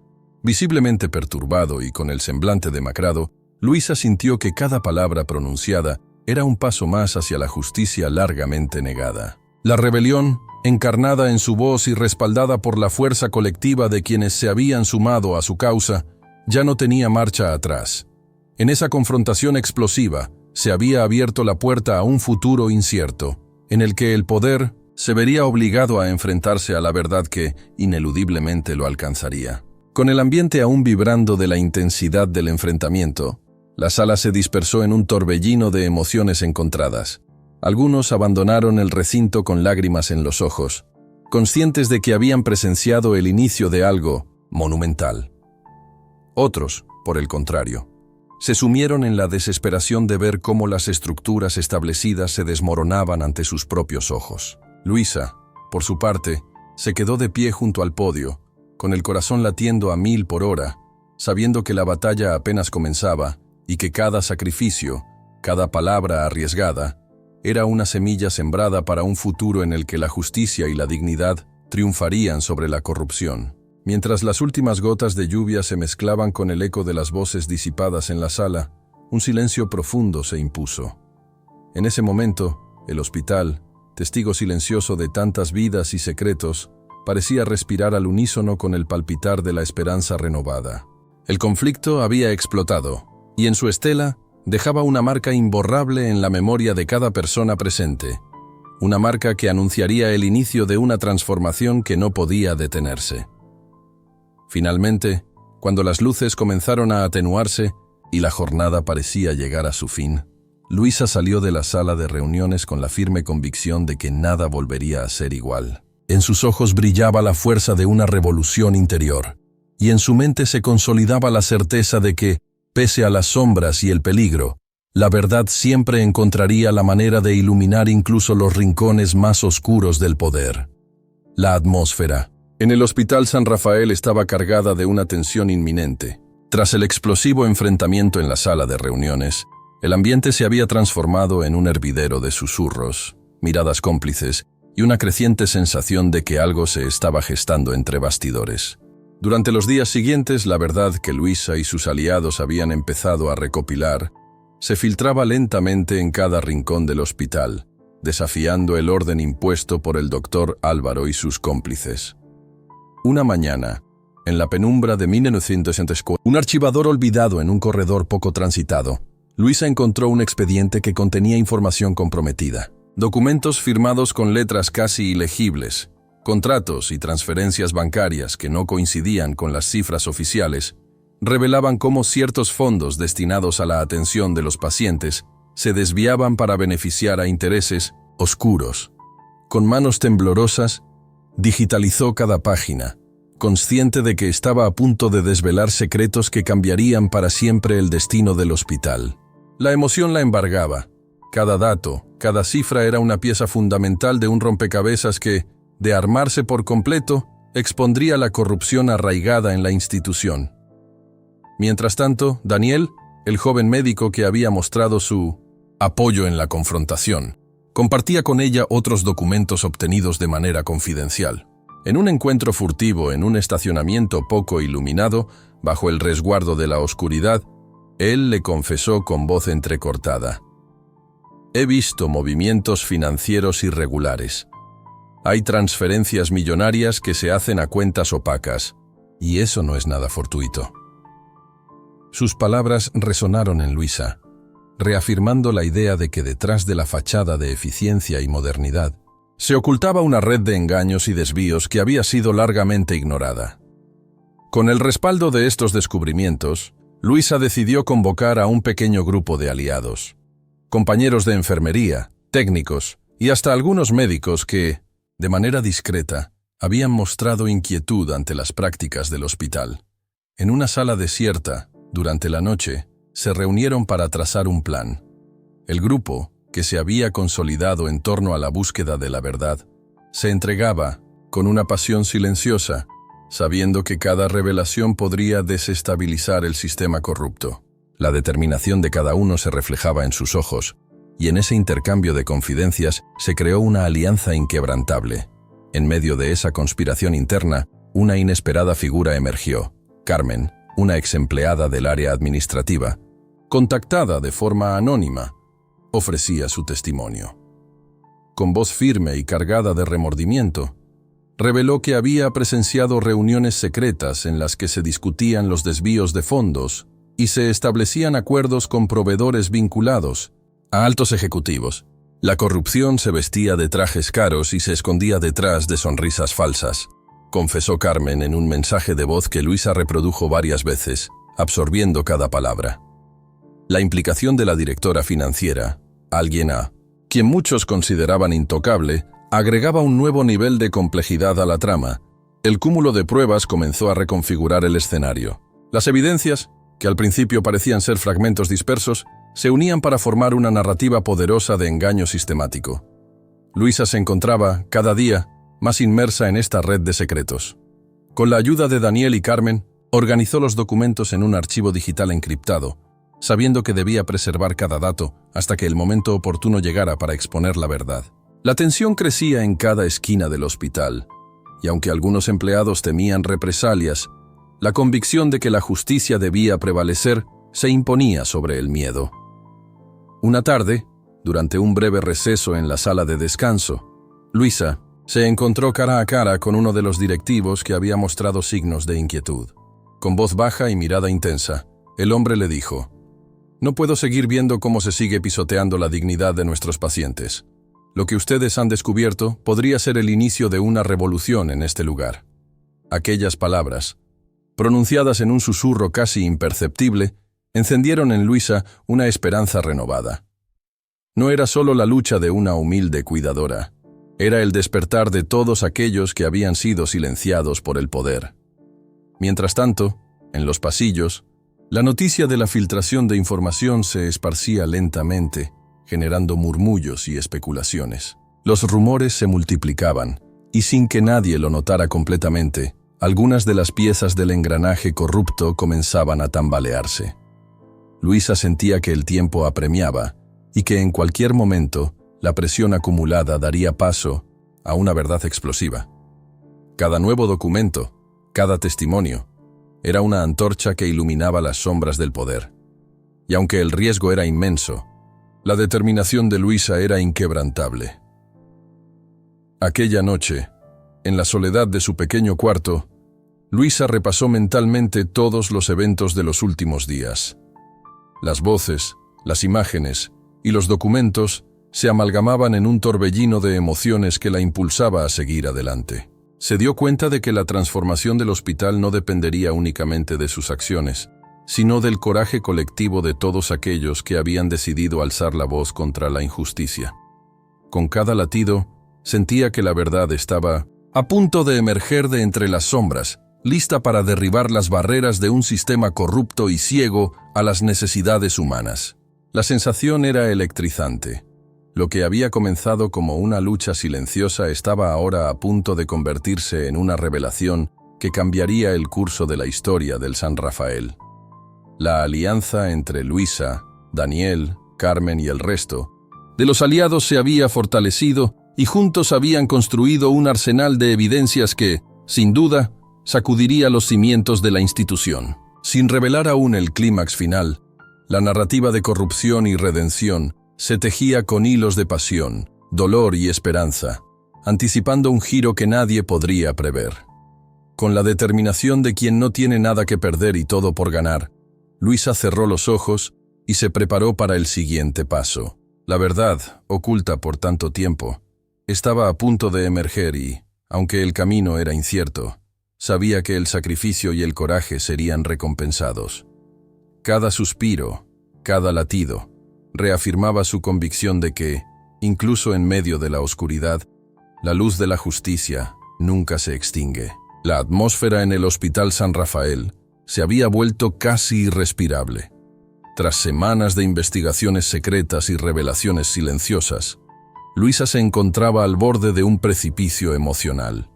visiblemente perturbado y con el semblante demacrado, Luisa sintió que cada palabra pronunciada era un paso más hacia la justicia largamente negada. La rebelión, encarnada en su voz y respaldada por la fuerza colectiva de quienes se habían sumado a su causa, ya no tenía marcha atrás. En esa confrontación explosiva, se había abierto la puerta a un futuro incierto, en el que el poder se vería obligado a enfrentarse a la verdad que, ineludiblemente, lo alcanzaría. Con el ambiente aún vibrando de la intensidad del enfrentamiento, la sala se dispersó en un torbellino de emociones encontradas. Algunos abandonaron el recinto con lágrimas en los ojos, conscientes de que habían presenciado el inicio de algo monumental. Otros, por el contrario, se sumieron en la desesperación de ver cómo las estructuras establecidas se desmoronaban ante sus propios ojos. Luisa, por su parte, se quedó de pie junto al podio, con el corazón latiendo a 1000 por hora, sabiendo que la batalla apenas comenzaba y que cada sacrificio, cada palabra arriesgada, era una semilla sembrada para un futuro en el que la justicia y la dignidad triunfarían sobre la corrupción. Mientras las últimas gotas de lluvia se mezclaban con el eco de las voces disipadas en la sala, un silencio profundo se impuso. En ese momento, el hospital, testigo silencioso de tantas vidas y secretos, parecía respirar al unísono con el palpitar de la esperanza renovada. El conflicto había explotado, y en su estela dejaba una marca imborrable en la memoria de cada persona presente, una marca que anunciaría el inicio de una transformación que no podía detenerse. Finalmente, cuando las luces comenzaron a atenuarse y la jornada parecía llegar a su fin, Luisa salió de la sala de reuniones con la firme convicción de que nada volvería a ser igual. En sus ojos brillaba la fuerza de una revolución interior, y en su mente se consolidaba la certeza de que, pese a las sombras y el peligro, la verdad siempre encontraría la manera de iluminar incluso los rincones más oscuros del poder. La atmósfera en el Hospital San Rafael estaba cargada de una tensión inminente. Tras el explosivo enfrentamiento en la sala de reuniones, el ambiente se había transformado en un hervidero de susurros, miradas cómplices y una creciente sensación de que algo se estaba gestando entre bastidores. Durante los días siguientes, la verdad que Luisa y sus aliados habían empezado a recopilar se filtraba lentamente en cada rincón del hospital, desafiando el orden impuesto por el doctor Álvaro y sus cómplices. Una mañana, en la penumbra de 1964, un archivador olvidado en un corredor poco transitado, Luisa encontró un expediente que contenía información comprometida. Documentos firmados con letras casi ilegibles, contratos y transferencias bancarias que no coincidían con las cifras oficiales, revelaban cómo ciertos fondos destinados a la atención de los pacientes se desviaban para beneficiar a intereses oscuros. Con manos temblorosas, digitalizó cada página, consciente de que estaba a punto de desvelar secretos que cambiarían para siempre el destino del hospital. La emoción la embargaba. Cada dato, cada cifra era una pieza fundamental de un rompecabezas que, de armarse por completo, expondría la corrupción arraigada en la institución. Mientras tanto, Daniel, el joven médico que había mostrado su apoyo en la confrontación, compartía con ella otros documentos obtenidos de manera confidencial. En un encuentro furtivo en un estacionamiento poco iluminado, bajo el resguardo de la oscuridad, él le confesó con voz entrecortada: «He visto movimientos financieros irregulares. Hay transferencias millonarias que se hacen a cuentas opacas, y eso no es nada fortuito». Sus palabras resonaron en Luisa, reafirmando la idea de que detrás de la fachada de eficiencia y modernidad se ocultaba una red de engaños y desvíos que había sido largamente ignorada. Con el respaldo de estos descubrimientos, Luisa decidió convocar a un pequeño grupo de aliados, compañeros de enfermería, técnicos y hasta algunos médicos que, de manera discreta, habían mostrado inquietud ante las prácticas del hospital. En una sala desierta, durante la noche, se reunieron para trazar un plan. El grupo, que se había consolidado en torno a la búsqueda de la verdad, se entregaba, con una pasión silenciosa, sabiendo que cada revelación podría desestabilizar el sistema corrupto. La determinación de cada uno se reflejaba en sus ojos, y en ese intercambio de confidencias se creó una alianza inquebrantable. En medio de esa conspiración interna, una inesperada figura emergió: Carmen, una exempleada del área administrativa, contactada de forma anónima, ofrecía su testimonio. Con voz firme y cargada de remordimiento, reveló que había presenciado reuniones secretas en las que se discutían los desvíos de fondos y se establecían acuerdos con proveedores vinculados a altos ejecutivos. La corrupción se vestía de trajes caros y se escondía detrás de sonrisas falsas, confesó Carmen en un mensaje de voz que Luisa reprodujo varias veces, absorbiendo cada palabra. La implicación de la directora financiera, alguien a quien muchos consideraban intocable, agregaba un nuevo nivel de complejidad a la trama. El cúmulo de pruebas comenzó a reconfigurar el escenario. Las evidencias, que al principio parecían ser fragmentos dispersos, se unían para formar una narrativa poderosa de engaño sistemático. Luisa se encontraba, cada día, más inmersa en esta red de secretos. Con la ayuda de Daniel y Carmen, organizó los documentos en un archivo digital encriptado, sabiendo que debía preservar cada dato hasta que el momento oportuno llegara para exponer la verdad. La tensión crecía en cada esquina del hospital, y aunque algunos empleados temían represalias, la convicción de que la justicia debía prevalecer se imponía sobre el miedo. Una tarde, durante un breve receso en la sala de descanso, Luisa se encontró cara a cara con uno de los directivos que había mostrado signos de inquietud. Con voz baja y mirada intensa, el hombre le dijo: «No puedo seguir viendo cómo se sigue pisoteando la dignidad de nuestros pacientes. Lo que ustedes han descubierto podría ser el inicio de una revolución en este lugar». Aquellas palabras, pronunciadas en un susurro casi imperceptible, encendieron en Luisa una esperanza renovada. No era solo la lucha de una humilde cuidadora, era el despertar de todos aquellos que habían sido silenciados por el poder. Mientras tanto, en los pasillos, la noticia de la filtración de información se esparcía lentamente, generando murmullos y especulaciones. Los rumores se multiplicaban, y sin que nadie lo notara completamente, algunas de las piezas del engranaje corrupto comenzaban a tambalearse. Luisa sentía que el tiempo apremiaba y que en cualquier momento la presión acumulada daría paso a una verdad explosiva. Cada nuevo documento, Cada testimonio era una antorcha que iluminaba las sombras del poder. Y aunque el riesgo era inmenso, la determinación de Luisa era inquebrantable. Aquella noche, en la soledad de su pequeño cuarto, Luisa repasó mentalmente todos los eventos de los últimos días. Las voces, las imágenes y los documentos se amalgamaban en un torbellino de emociones que la impulsaba a seguir adelante. Se dio cuenta de que la transformación del hospital no dependería únicamente de sus acciones, sino del coraje colectivo de todos aquellos que habían decidido alzar la voz contra la injusticia. Con cada latido, sentía que la verdad estaba a punto de emerger de entre las sombras, lista para derribar las barreras de un sistema corrupto y ciego a las necesidades humanas. La sensación era electrizante. Lo que había comenzado como una lucha silenciosa estaba ahora a punto de convertirse en una revelación que cambiaría el curso de la historia del San Rafael. La alianza entre Luisa, Daniel, Carmen y el resto de los aliados se había fortalecido y juntos habían construido un arsenal de evidencias que, sin duda, sacudiría los cimientos de la institución. Sin revelar aún el clímax final, la narrativa de corrupción y redención se tejía con hilos de pasión, dolor y esperanza, anticipando un giro que nadie podría prever. Con la determinación de quien no tiene nada que perder y todo por ganar, Luisa cerró los ojos y se preparó para el siguiente paso. La verdad, oculta por tanto tiempo, estaba a punto de emerger y, aunque el camino era incierto, sabía que el sacrificio y el coraje serían recompensados. Cada suspiro, cada latido, reafirmaba su convicción de que, incluso en medio de la oscuridad, la luz de la justicia nunca se extingue. La atmósfera en el Hospital San Rafael se había vuelto casi irrespirable. Tras semanas de investigaciones secretas y revelaciones silenciosas, Luisa se encontraba al borde de un precipicio emocional.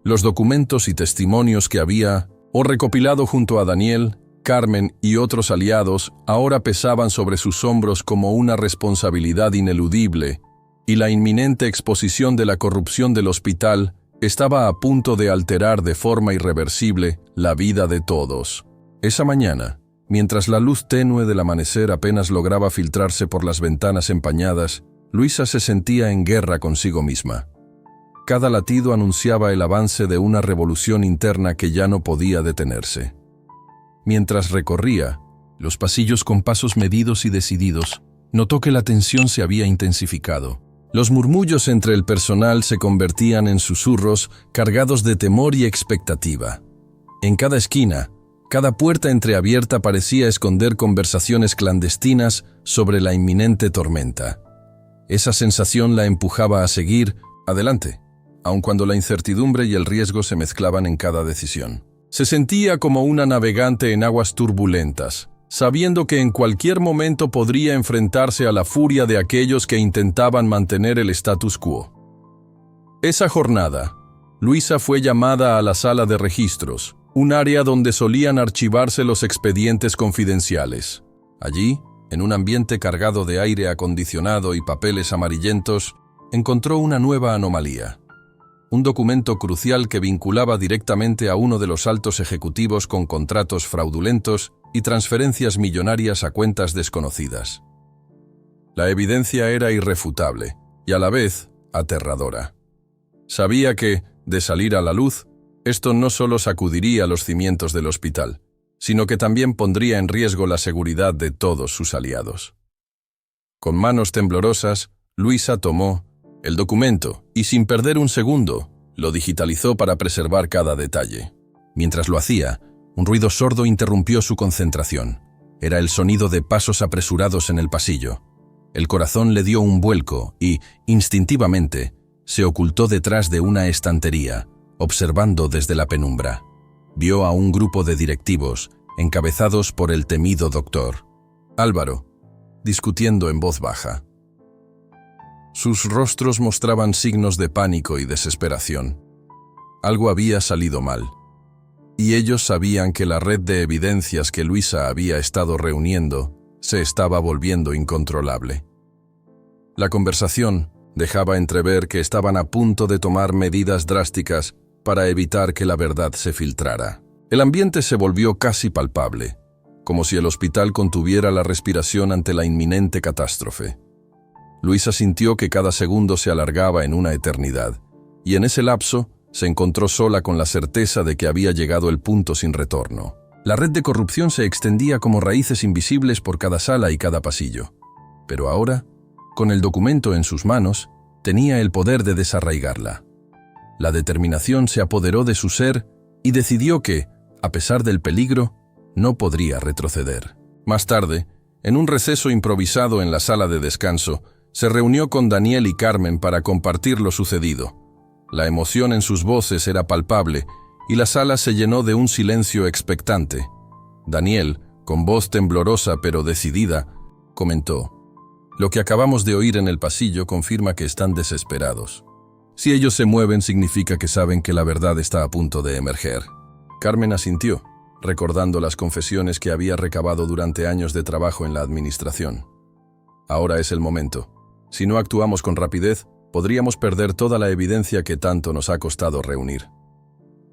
Los documentos y testimonios que había recopilado junto a Daniel, Carmen y otros aliados ahora pesaban sobre sus hombros como una responsabilidad ineludible, y la inminente exposición de la corrupción del hospital estaba a punto de alterar de forma irreversible la vida de todos. Esa mañana, mientras la luz tenue del amanecer apenas lograba filtrarse por las ventanas empañadas, Luisa se sentía en guerra consigo misma. Cada latido anunciaba el avance de una revolución interna que ya no podía detenerse. Mientras recorría los pasillos con pasos medidos y decididos, notó que la tensión se había intensificado. Los murmullos entre el personal se convertían en susurros cargados de temor y expectativa. En cada esquina, cada puerta entreabierta parecía esconder conversaciones clandestinas sobre la inminente tormenta. Esa sensación la empujaba a seguir adelante, aun cuando la incertidumbre y el riesgo se mezclaban en cada decisión. Se sentía como una navegante en aguas turbulentas, sabiendo que en cualquier momento podría enfrentarse a la furia de aquellos que intentaban mantener el status quo. Esa jornada, Luisa fue llamada a la sala de registros, un área donde solían archivarse los expedientes confidenciales. Allí, en un ambiente cargado de aire acondicionado y papeles amarillentos, encontró una nueva anomalía. Un documento crucial que vinculaba directamente a uno de los altos ejecutivos con contratos fraudulentos y transferencias millonarias a cuentas desconocidas. La evidencia era irrefutable y a la vez aterradora. Sabía que, de salir a la luz, esto no solo sacudiría los cimientos del hospital, sino que también pondría en riesgo la seguridad de todos sus aliados. Con manos temblorosas, Luisa tomó el documento y, sin perder un segundo, lo digitalizó para preservar cada detalle. Mientras lo hacía, un ruido sordo interrumpió su concentración. Era el sonido de pasos apresurados en el pasillo. El corazón le dio un vuelco y, instintivamente, se ocultó detrás de una estantería, observando desde la penumbra. Vio a un grupo de directivos, encabezados por el temido doctor Álvaro, discutiendo en voz baja. Sus rostros mostraban signos de pánico y desesperación. Algo había salido mal, y ellos sabían que la red de evidencias que Luisa había estado reuniendo se estaba volviendo incontrolable. La conversación dejaba entrever que estaban a punto de tomar medidas drásticas para evitar que la verdad se filtrara. El ambiente se volvió casi palpable, como si el hospital contuviera la respiración ante la inminente catástrofe. Luisa sintió que cada segundo se alargaba en una eternidad, y en ese lapso se encontró sola con la certeza de que había llegado el punto sin retorno. La red de corrupción se extendía como raíces invisibles por cada sala y cada pasillo. Pero ahora, con el documento en sus manos, tenía el poder de desarraigarla. La determinación se apoderó de su ser y decidió que, a pesar del peligro, no podría retroceder. Más tarde, en un receso improvisado en la sala de descanso, se reunió con Daniel y Carmen para compartir lo sucedido. La emoción en sus voces era palpable y la sala se llenó de un silencio expectante. Daniel, con voz temblorosa pero decidida, comentó: «Lo que acabamos de oír en el pasillo confirma que están desesperados. Si ellos se mueven, significa que saben que la verdad está a punto de emerger». Carmen asintió, recordando las confesiones que había recabado durante años de trabajo en la administración. «Ahora es el momento. Si no actuamos con rapidez, podríamos perder toda la evidencia que tanto nos ha costado reunir».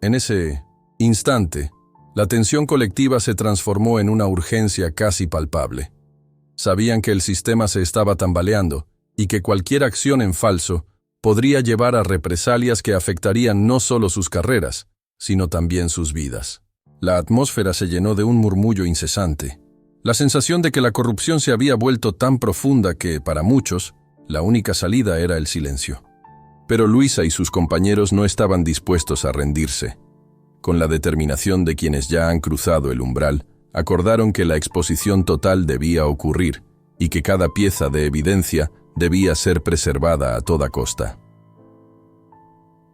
En ese instante, la tensión colectiva se transformó en una urgencia casi palpable. Sabían que el sistema se estaba tambaleando y que cualquier acción en falso podría llevar a represalias que afectarían no solo sus carreras, sino también sus vidas. La atmósfera se llenó de un murmullo incesante. La sensación de que la corrupción se había vuelto tan profunda que, para muchos, la única salida era el silencio. Pero Luisa y sus compañeros no estaban dispuestos a rendirse. Con la determinación de quienes ya han cruzado el umbral, acordaron que la exposición total debía ocurrir y que cada pieza de evidencia debía ser preservada a toda costa.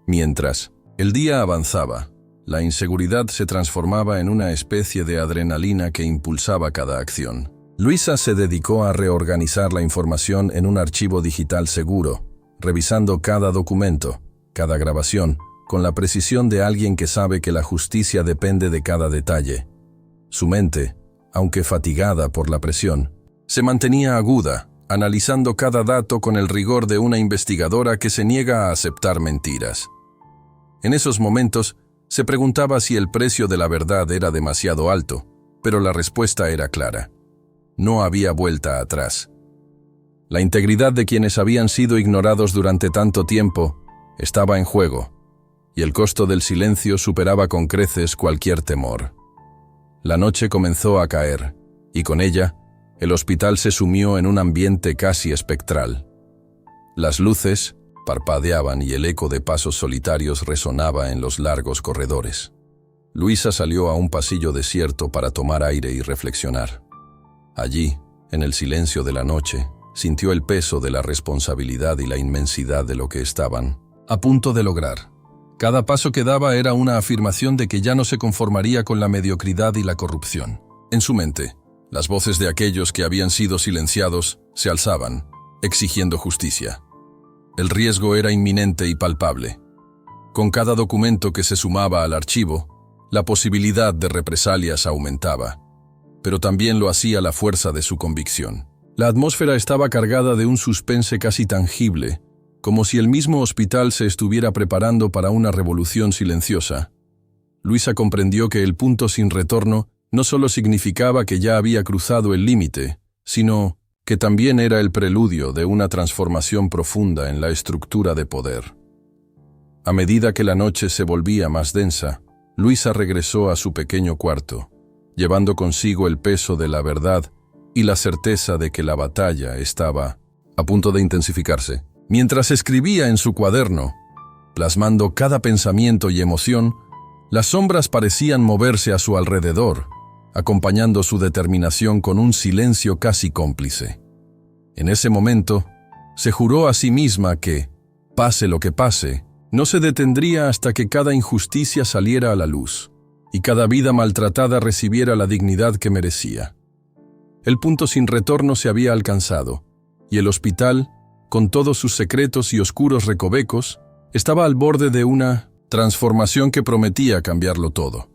Mientras el día avanzaba, la inseguridad se transformaba en una especie de adrenalina que impulsaba cada acción. Luisa se dedicó a reorganizar la información en un archivo digital seguro, revisando cada documento, cada grabación, con la precisión de alguien que sabe que la justicia depende de cada detalle. Su mente, aunque fatigada por la presión, se mantenía aguda, analizando cada dato con el rigor de una investigadora que se niega a aceptar mentiras. En esos momentos, se preguntaba si el precio de la verdad era demasiado alto, pero la respuesta era clara. No había vuelta atrás. La integridad de quienes habían sido ignorados durante tanto tiempo estaba en juego, y el costo del silencio superaba con creces cualquier temor. La noche comenzó a caer, y con ella, el hospital se sumió en un ambiente casi espectral. Las luces parpadeaban y el eco de pasos solitarios resonaba en los largos corredores. Luisa salió a un pasillo desierto para tomar aire y reflexionar. Allí, en el silencio de la noche, sintió el peso de la responsabilidad y la inmensidad de lo que estaban a punto de lograr. Cada paso que daba era una afirmación de que ya no se conformaría con la mediocridad y la corrupción. En su mente, las voces de aquellos que habían sido silenciados se alzaban, exigiendo justicia. El riesgo era inminente y palpable. Con cada documento que se sumaba al archivo, la posibilidad de represalias aumentaba, pero también lo hacía la fuerza de su convicción. La atmósfera estaba cargada de un suspense casi tangible, como si el mismo hospital se estuviera preparando para una revolución silenciosa. Luisa comprendió que el punto sin retorno no solo significaba que ya había cruzado el límite, sino que también era el preludio de una transformación profunda en la estructura de poder. A medida que la noche se volvía más densa, Luisa regresó a su pequeño cuarto, llevando consigo el peso de la verdad y la certeza de que la batalla estaba a punto de intensificarse. Mientras escribía en su cuaderno, plasmando cada pensamiento y emoción, las sombras parecían moverse a su alrededor, acompañando su determinación con un silencio casi cómplice. En ese momento, se juró a sí misma que, pase lo que pase, no se detendría hasta que cada injusticia saliera a la luz y cada vida maltratada recibiera la dignidad que merecía. El punto sin retorno se había alcanzado, y el hospital, con todos sus secretos y oscuros recovecos, estaba al borde de una transformación que prometía cambiarlo todo.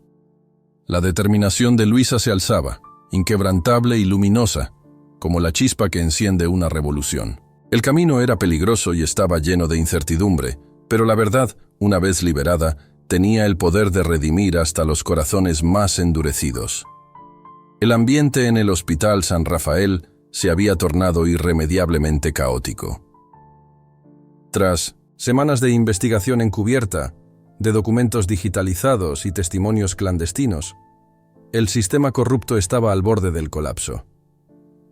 La determinación de Luisa se alzaba, inquebrantable y luminosa, como la chispa que enciende una revolución. El camino era peligroso y estaba lleno de incertidumbre, pero la verdad, una vez liberada, tenía el poder de redimir hasta los corazones más endurecidos. El ambiente en el Hospital San Rafael se había tornado irremediablemente caótico. Tras semanas de investigación encubierta, de documentos digitalizados y testimonios clandestinos, el sistema corrupto estaba al borde del colapso.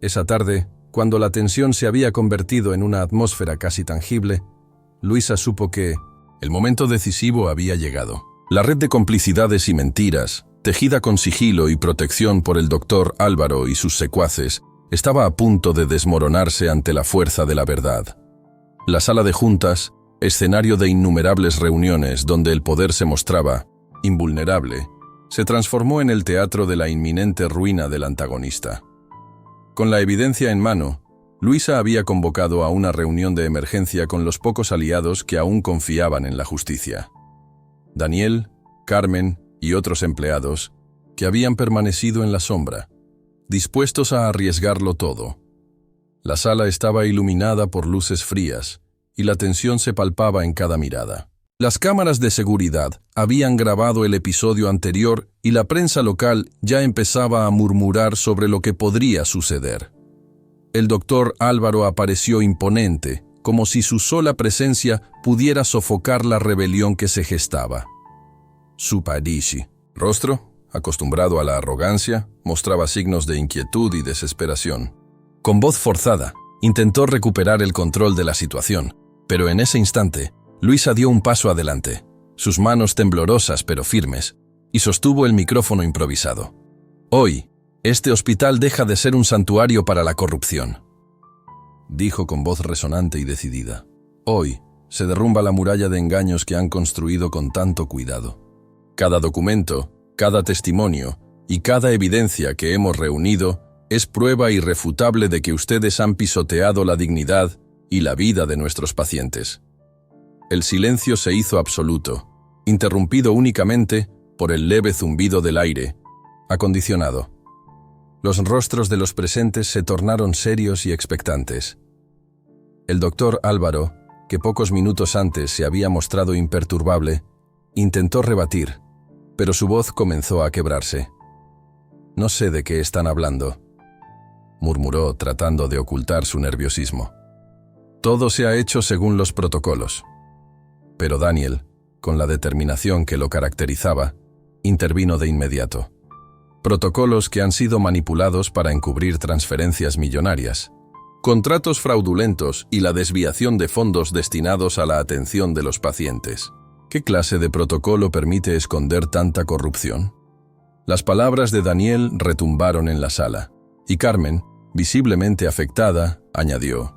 Esa tarde, cuando la tensión se había convertido en una atmósfera casi tangible, Luisa supo que el momento decisivo había llegado. La red de complicidades y mentiras, tejida con sigilo y protección por el doctor Álvaro y sus secuaces, estaba a punto de desmoronarse ante la fuerza de la verdad. La sala de juntas, escenario de innumerables reuniones donde el poder se mostraba invulnerable, se transformó en el teatro de la inminente ruina del antagonista. Con la evidencia en mano, Luisa había convocado a una reunión de emergencia con los pocos aliados que aún confiaban en la justicia. Daniel, Carmen y otros empleados que habían permanecido en la sombra, dispuestos a arriesgarlo todo. La sala estaba iluminada por luces frías y la tensión se palpaba en cada mirada. Las cámaras de seguridad habían grabado el episodio anterior y la prensa local ya empezaba a murmurar sobre lo que podría suceder. El doctor Álvaro apareció imponente, como si su sola presencia pudiera sofocar la rebelión que se gestaba. Su rostro, acostumbrado a la arrogancia, mostraba signos de inquietud y desesperación. Con voz forzada, intentó recuperar el control de la situación, pero en ese instante, Luisa dio un paso adelante, sus manos temblorosas pero firmes, y sostuvo el micrófono improvisado. Hoy, este hospital deja de ser un santuario para la corrupción, dijo con voz resonante y decidida. Hoy, se derrumba la muralla de engaños que han construido con tanto cuidado. Cada documento, cada testimonio y cada evidencia que hemos reunido es prueba irrefutable de que ustedes han pisoteado la dignidad y la vida de nuestros pacientes. El silencio se hizo absoluto, interrumpido únicamente por el leve zumbido del aire acondicionado. Los rostros de los presentes se tornaron serios y expectantes. El doctor Álvaro, que pocos minutos antes se había mostrado imperturbable, intentó rebatir, pero su voz comenzó a quebrarse. «No sé de qué están hablando», murmuró tratando de ocultar su nerviosismo. «Todo se ha hecho según los protocolos». Pero Daniel, con la determinación que lo caracterizaba, intervino de inmediato. Protocolos que han sido manipulados para encubrir transferencias millonarias, contratos fraudulentos y la desviación de fondos destinados a la atención de los pacientes. ¿Qué clase de protocolo permite esconder tanta corrupción? Las palabras de Daniel retumbaron en la sala, y Carmen, visiblemente afectada, añadió: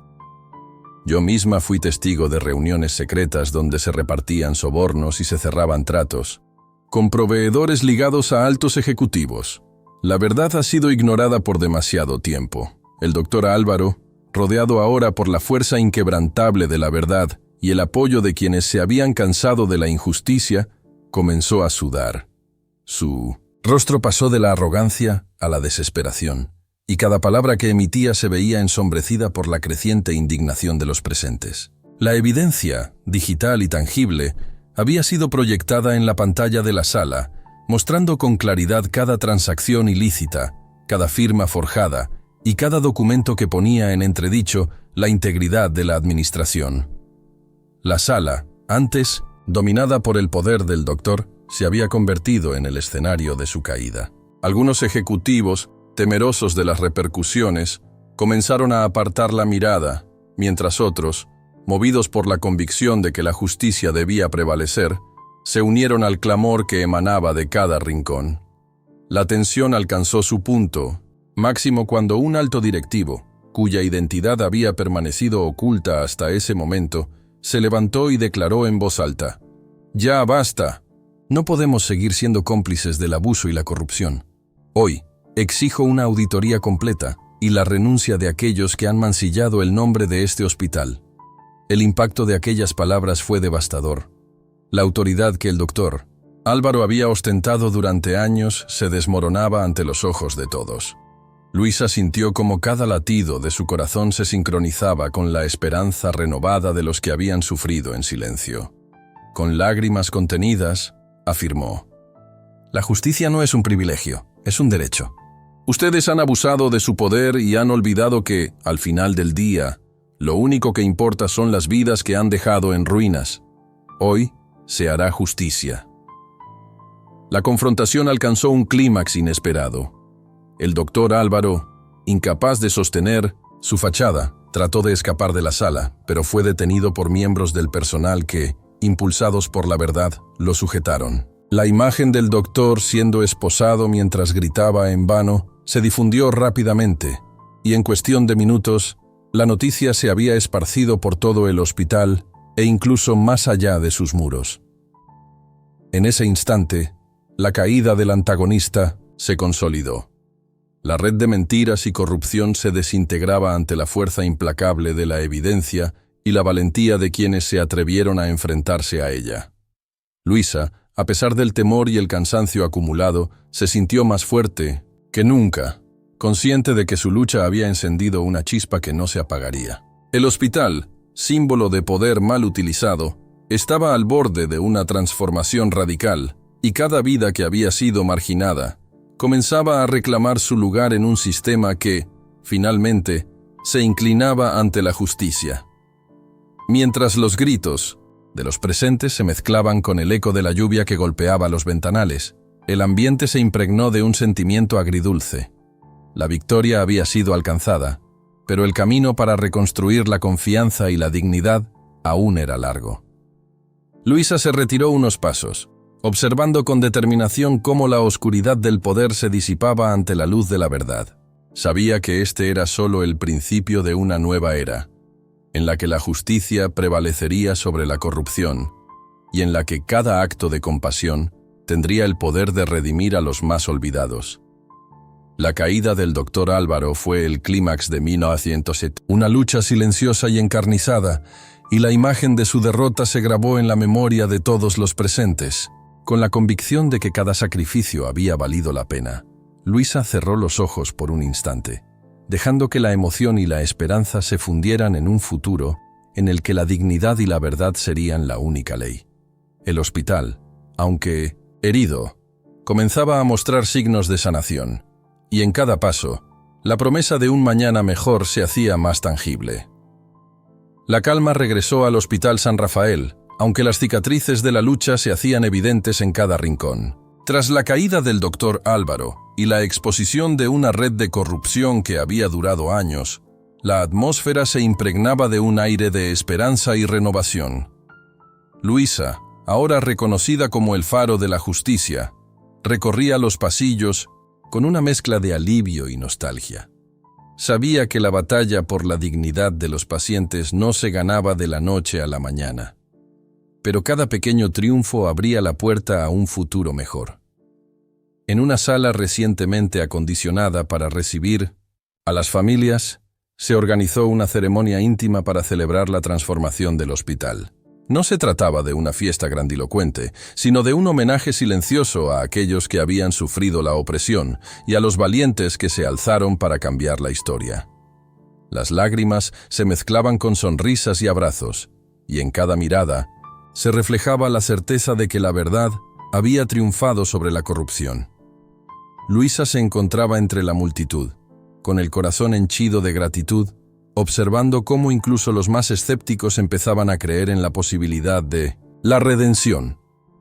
«Yo misma fui testigo de reuniones secretas donde se repartían sobornos y se cerraban tratos, con proveedores ligados a altos ejecutivos. La verdad ha sido ignorada por demasiado tiempo. El doctor Álvaro, rodeado ahora por la fuerza inquebrantable de la verdad y el apoyo de quienes se habían cansado de la injusticia, comenzó a sudar. Su rostro pasó de la arrogancia a la desesperación, y cada palabra que emitía se veía ensombrecida por la creciente indignación de los presentes. La evidencia, digital y tangible, había sido proyectada en la pantalla de la sala, mostrando con claridad cada transacción ilícita, cada firma forjada y cada documento que ponía en entredicho la integridad de la administración. La sala, antes dominada por el poder del doctor, se había convertido en el escenario de su caída. Algunos ejecutivos, temerosos de las repercusiones, comenzaron a apartar la mirada, mientras otros, movidos por la convicción de que la justicia debía prevalecer, se unieron al clamor que emanaba de cada rincón. La tensión alcanzó su punto máximo cuando un alto directivo, cuya identidad había permanecido oculta hasta ese momento, se levantó y declaró en voz alta: «Ya basta. No podemos seguir siendo cómplices del abuso y la corrupción. Hoy, exijo una auditoría completa y la renuncia de aquellos que han mancillado el nombre de este hospital». El impacto de aquellas palabras fue devastador. La autoridad que el doctor Álvaro había ostentado durante años se desmoronaba ante los ojos de todos. Luisa sintió como cada latido de su corazón se sincronizaba con la esperanza renovada de los que habían sufrido en silencio. Con lágrimas contenidas, afirmó. La justicia no es un privilegio, es un derecho. Ustedes han abusado de su poder y han olvidado que, al final del día, lo único que importa son las vidas que han dejado en ruinas. Hoy se hará justicia. La confrontación alcanzó un clímax inesperado. El doctor Álvaro, incapaz de sostener su fachada, trató de escapar de la sala, pero fue detenido por miembros del personal que, impulsados por la verdad, lo sujetaron. La imagen del doctor siendo esposado mientras gritaba en vano se difundió rápidamente, y en cuestión de minutos, la noticia se había esparcido por todo el hospital e incluso más allá de sus muros. En ese instante, la caída del antagonista se consolidó. La red de mentiras y corrupción se desintegraba ante la fuerza implacable de la evidencia y la valentía de quienes se atrevieron a enfrentarse a ella. Luisa, a pesar del temor y el cansancio acumulado, se sintió más fuerte que nunca, consciente de que su lucha había encendido una chispa que no se apagaría. El hospital, símbolo de poder mal utilizado, estaba al borde de una transformación radical, y cada vida que había sido marginada comenzaba a reclamar su lugar en un sistema que, finalmente, se inclinaba ante la justicia. Mientras los gritos de los presentes se mezclaban con el eco de la lluvia que golpeaba los ventanales, el ambiente se impregnó de un sentimiento agridulce. La victoria había sido alcanzada, pero el camino para reconstruir la confianza y la dignidad aún era largo. Luisa se retiró unos pasos, observando con determinación cómo la oscuridad del poder se disipaba ante la luz de la verdad. Sabía que este era solo el principio de una nueva era, en la que la justicia prevalecería sobre la corrupción y en la que cada acto de compasión tendría el poder de redimir a los más olvidados. La caída del doctor Álvaro fue el clímax de 1907, una lucha silenciosa y encarnizada, y la imagen de su derrota se grabó en la memoria de todos los presentes. Con la convicción de que cada sacrificio había valido la pena, Luisa cerró los ojos por un instante, dejando que la emoción y la esperanza se fundieran en un futuro en el que la dignidad y la verdad serían la única ley. El hospital, aunque herido, comenzaba a mostrar signos de sanación, y en cada paso, la promesa de un mañana mejor se hacía más tangible. La calma regresó al Hospital San Rafael, aunque las cicatrices de la lucha se hacían evidentes en cada rincón. Tras la caída del doctor Álvaro y la exposición de una red de corrupción que había durado años, la atmósfera se impregnaba de un aire de esperanza y renovación. Luisa, ahora reconocida como el faro de la justicia, recorría los pasillos con una mezcla de alivio y nostalgia. Sabía que la batalla por la dignidad de los pacientes no se ganaba de la noche a la mañana, pero cada pequeño triunfo abría la puerta a un futuro mejor. En una sala recientemente acondicionada para recibir a las familias, se organizó una ceremonia íntima para celebrar la transformación del hospital. No se trataba de una fiesta grandilocuente, sino de un homenaje silencioso a aquellos que habían sufrido la opresión y a los valientes que se alzaron para cambiar la historia. Las lágrimas se mezclaban con sonrisas y abrazos, y en cada mirada se reflejaba la certeza de que la verdad había triunfado sobre la corrupción. Luisa se encontraba entre la multitud, con el corazón henchido de gratitud, observando cómo incluso los más escépticos empezaban a creer en la posibilidad de la redención.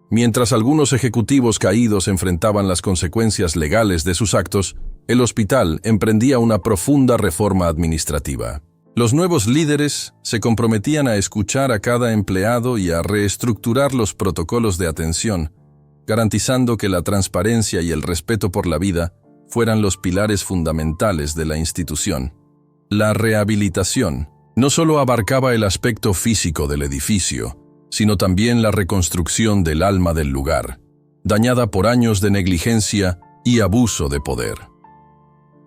Mientras algunos ejecutivos caídos enfrentaban las consecuencias legales de sus actos, el hospital emprendía una profunda reforma administrativa. Los nuevos líderes se comprometían a escuchar a cada empleado y a reestructurar los protocolos de atención, garantizando que la transparencia y el respeto por la vida fueran los pilares fundamentales de la institución. La rehabilitación no solo abarcaba el aspecto físico del edificio, sino también la reconstrucción del alma del lugar, dañada por años de negligencia y abuso de poder.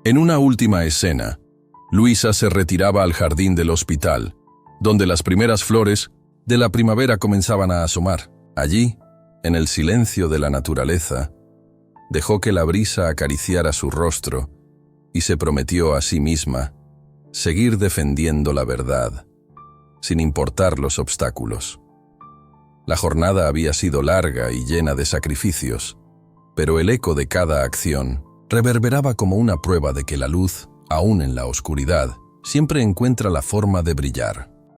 En una última escena, Luisa se retiraba al jardín del hospital, donde las primeras flores de la primavera comenzaban a asomar. Allí, en el silencio de la naturaleza, dejó que la brisa acariciara su rostro y se prometió a sí misma seguir defendiendo la verdad, sin importar los obstáculos. La jornada había sido larga y llena de sacrificios, pero el eco de cada acción reverberaba como una prueba de que la luz, aún en la oscuridad, siempre encuentra la forma de brillar.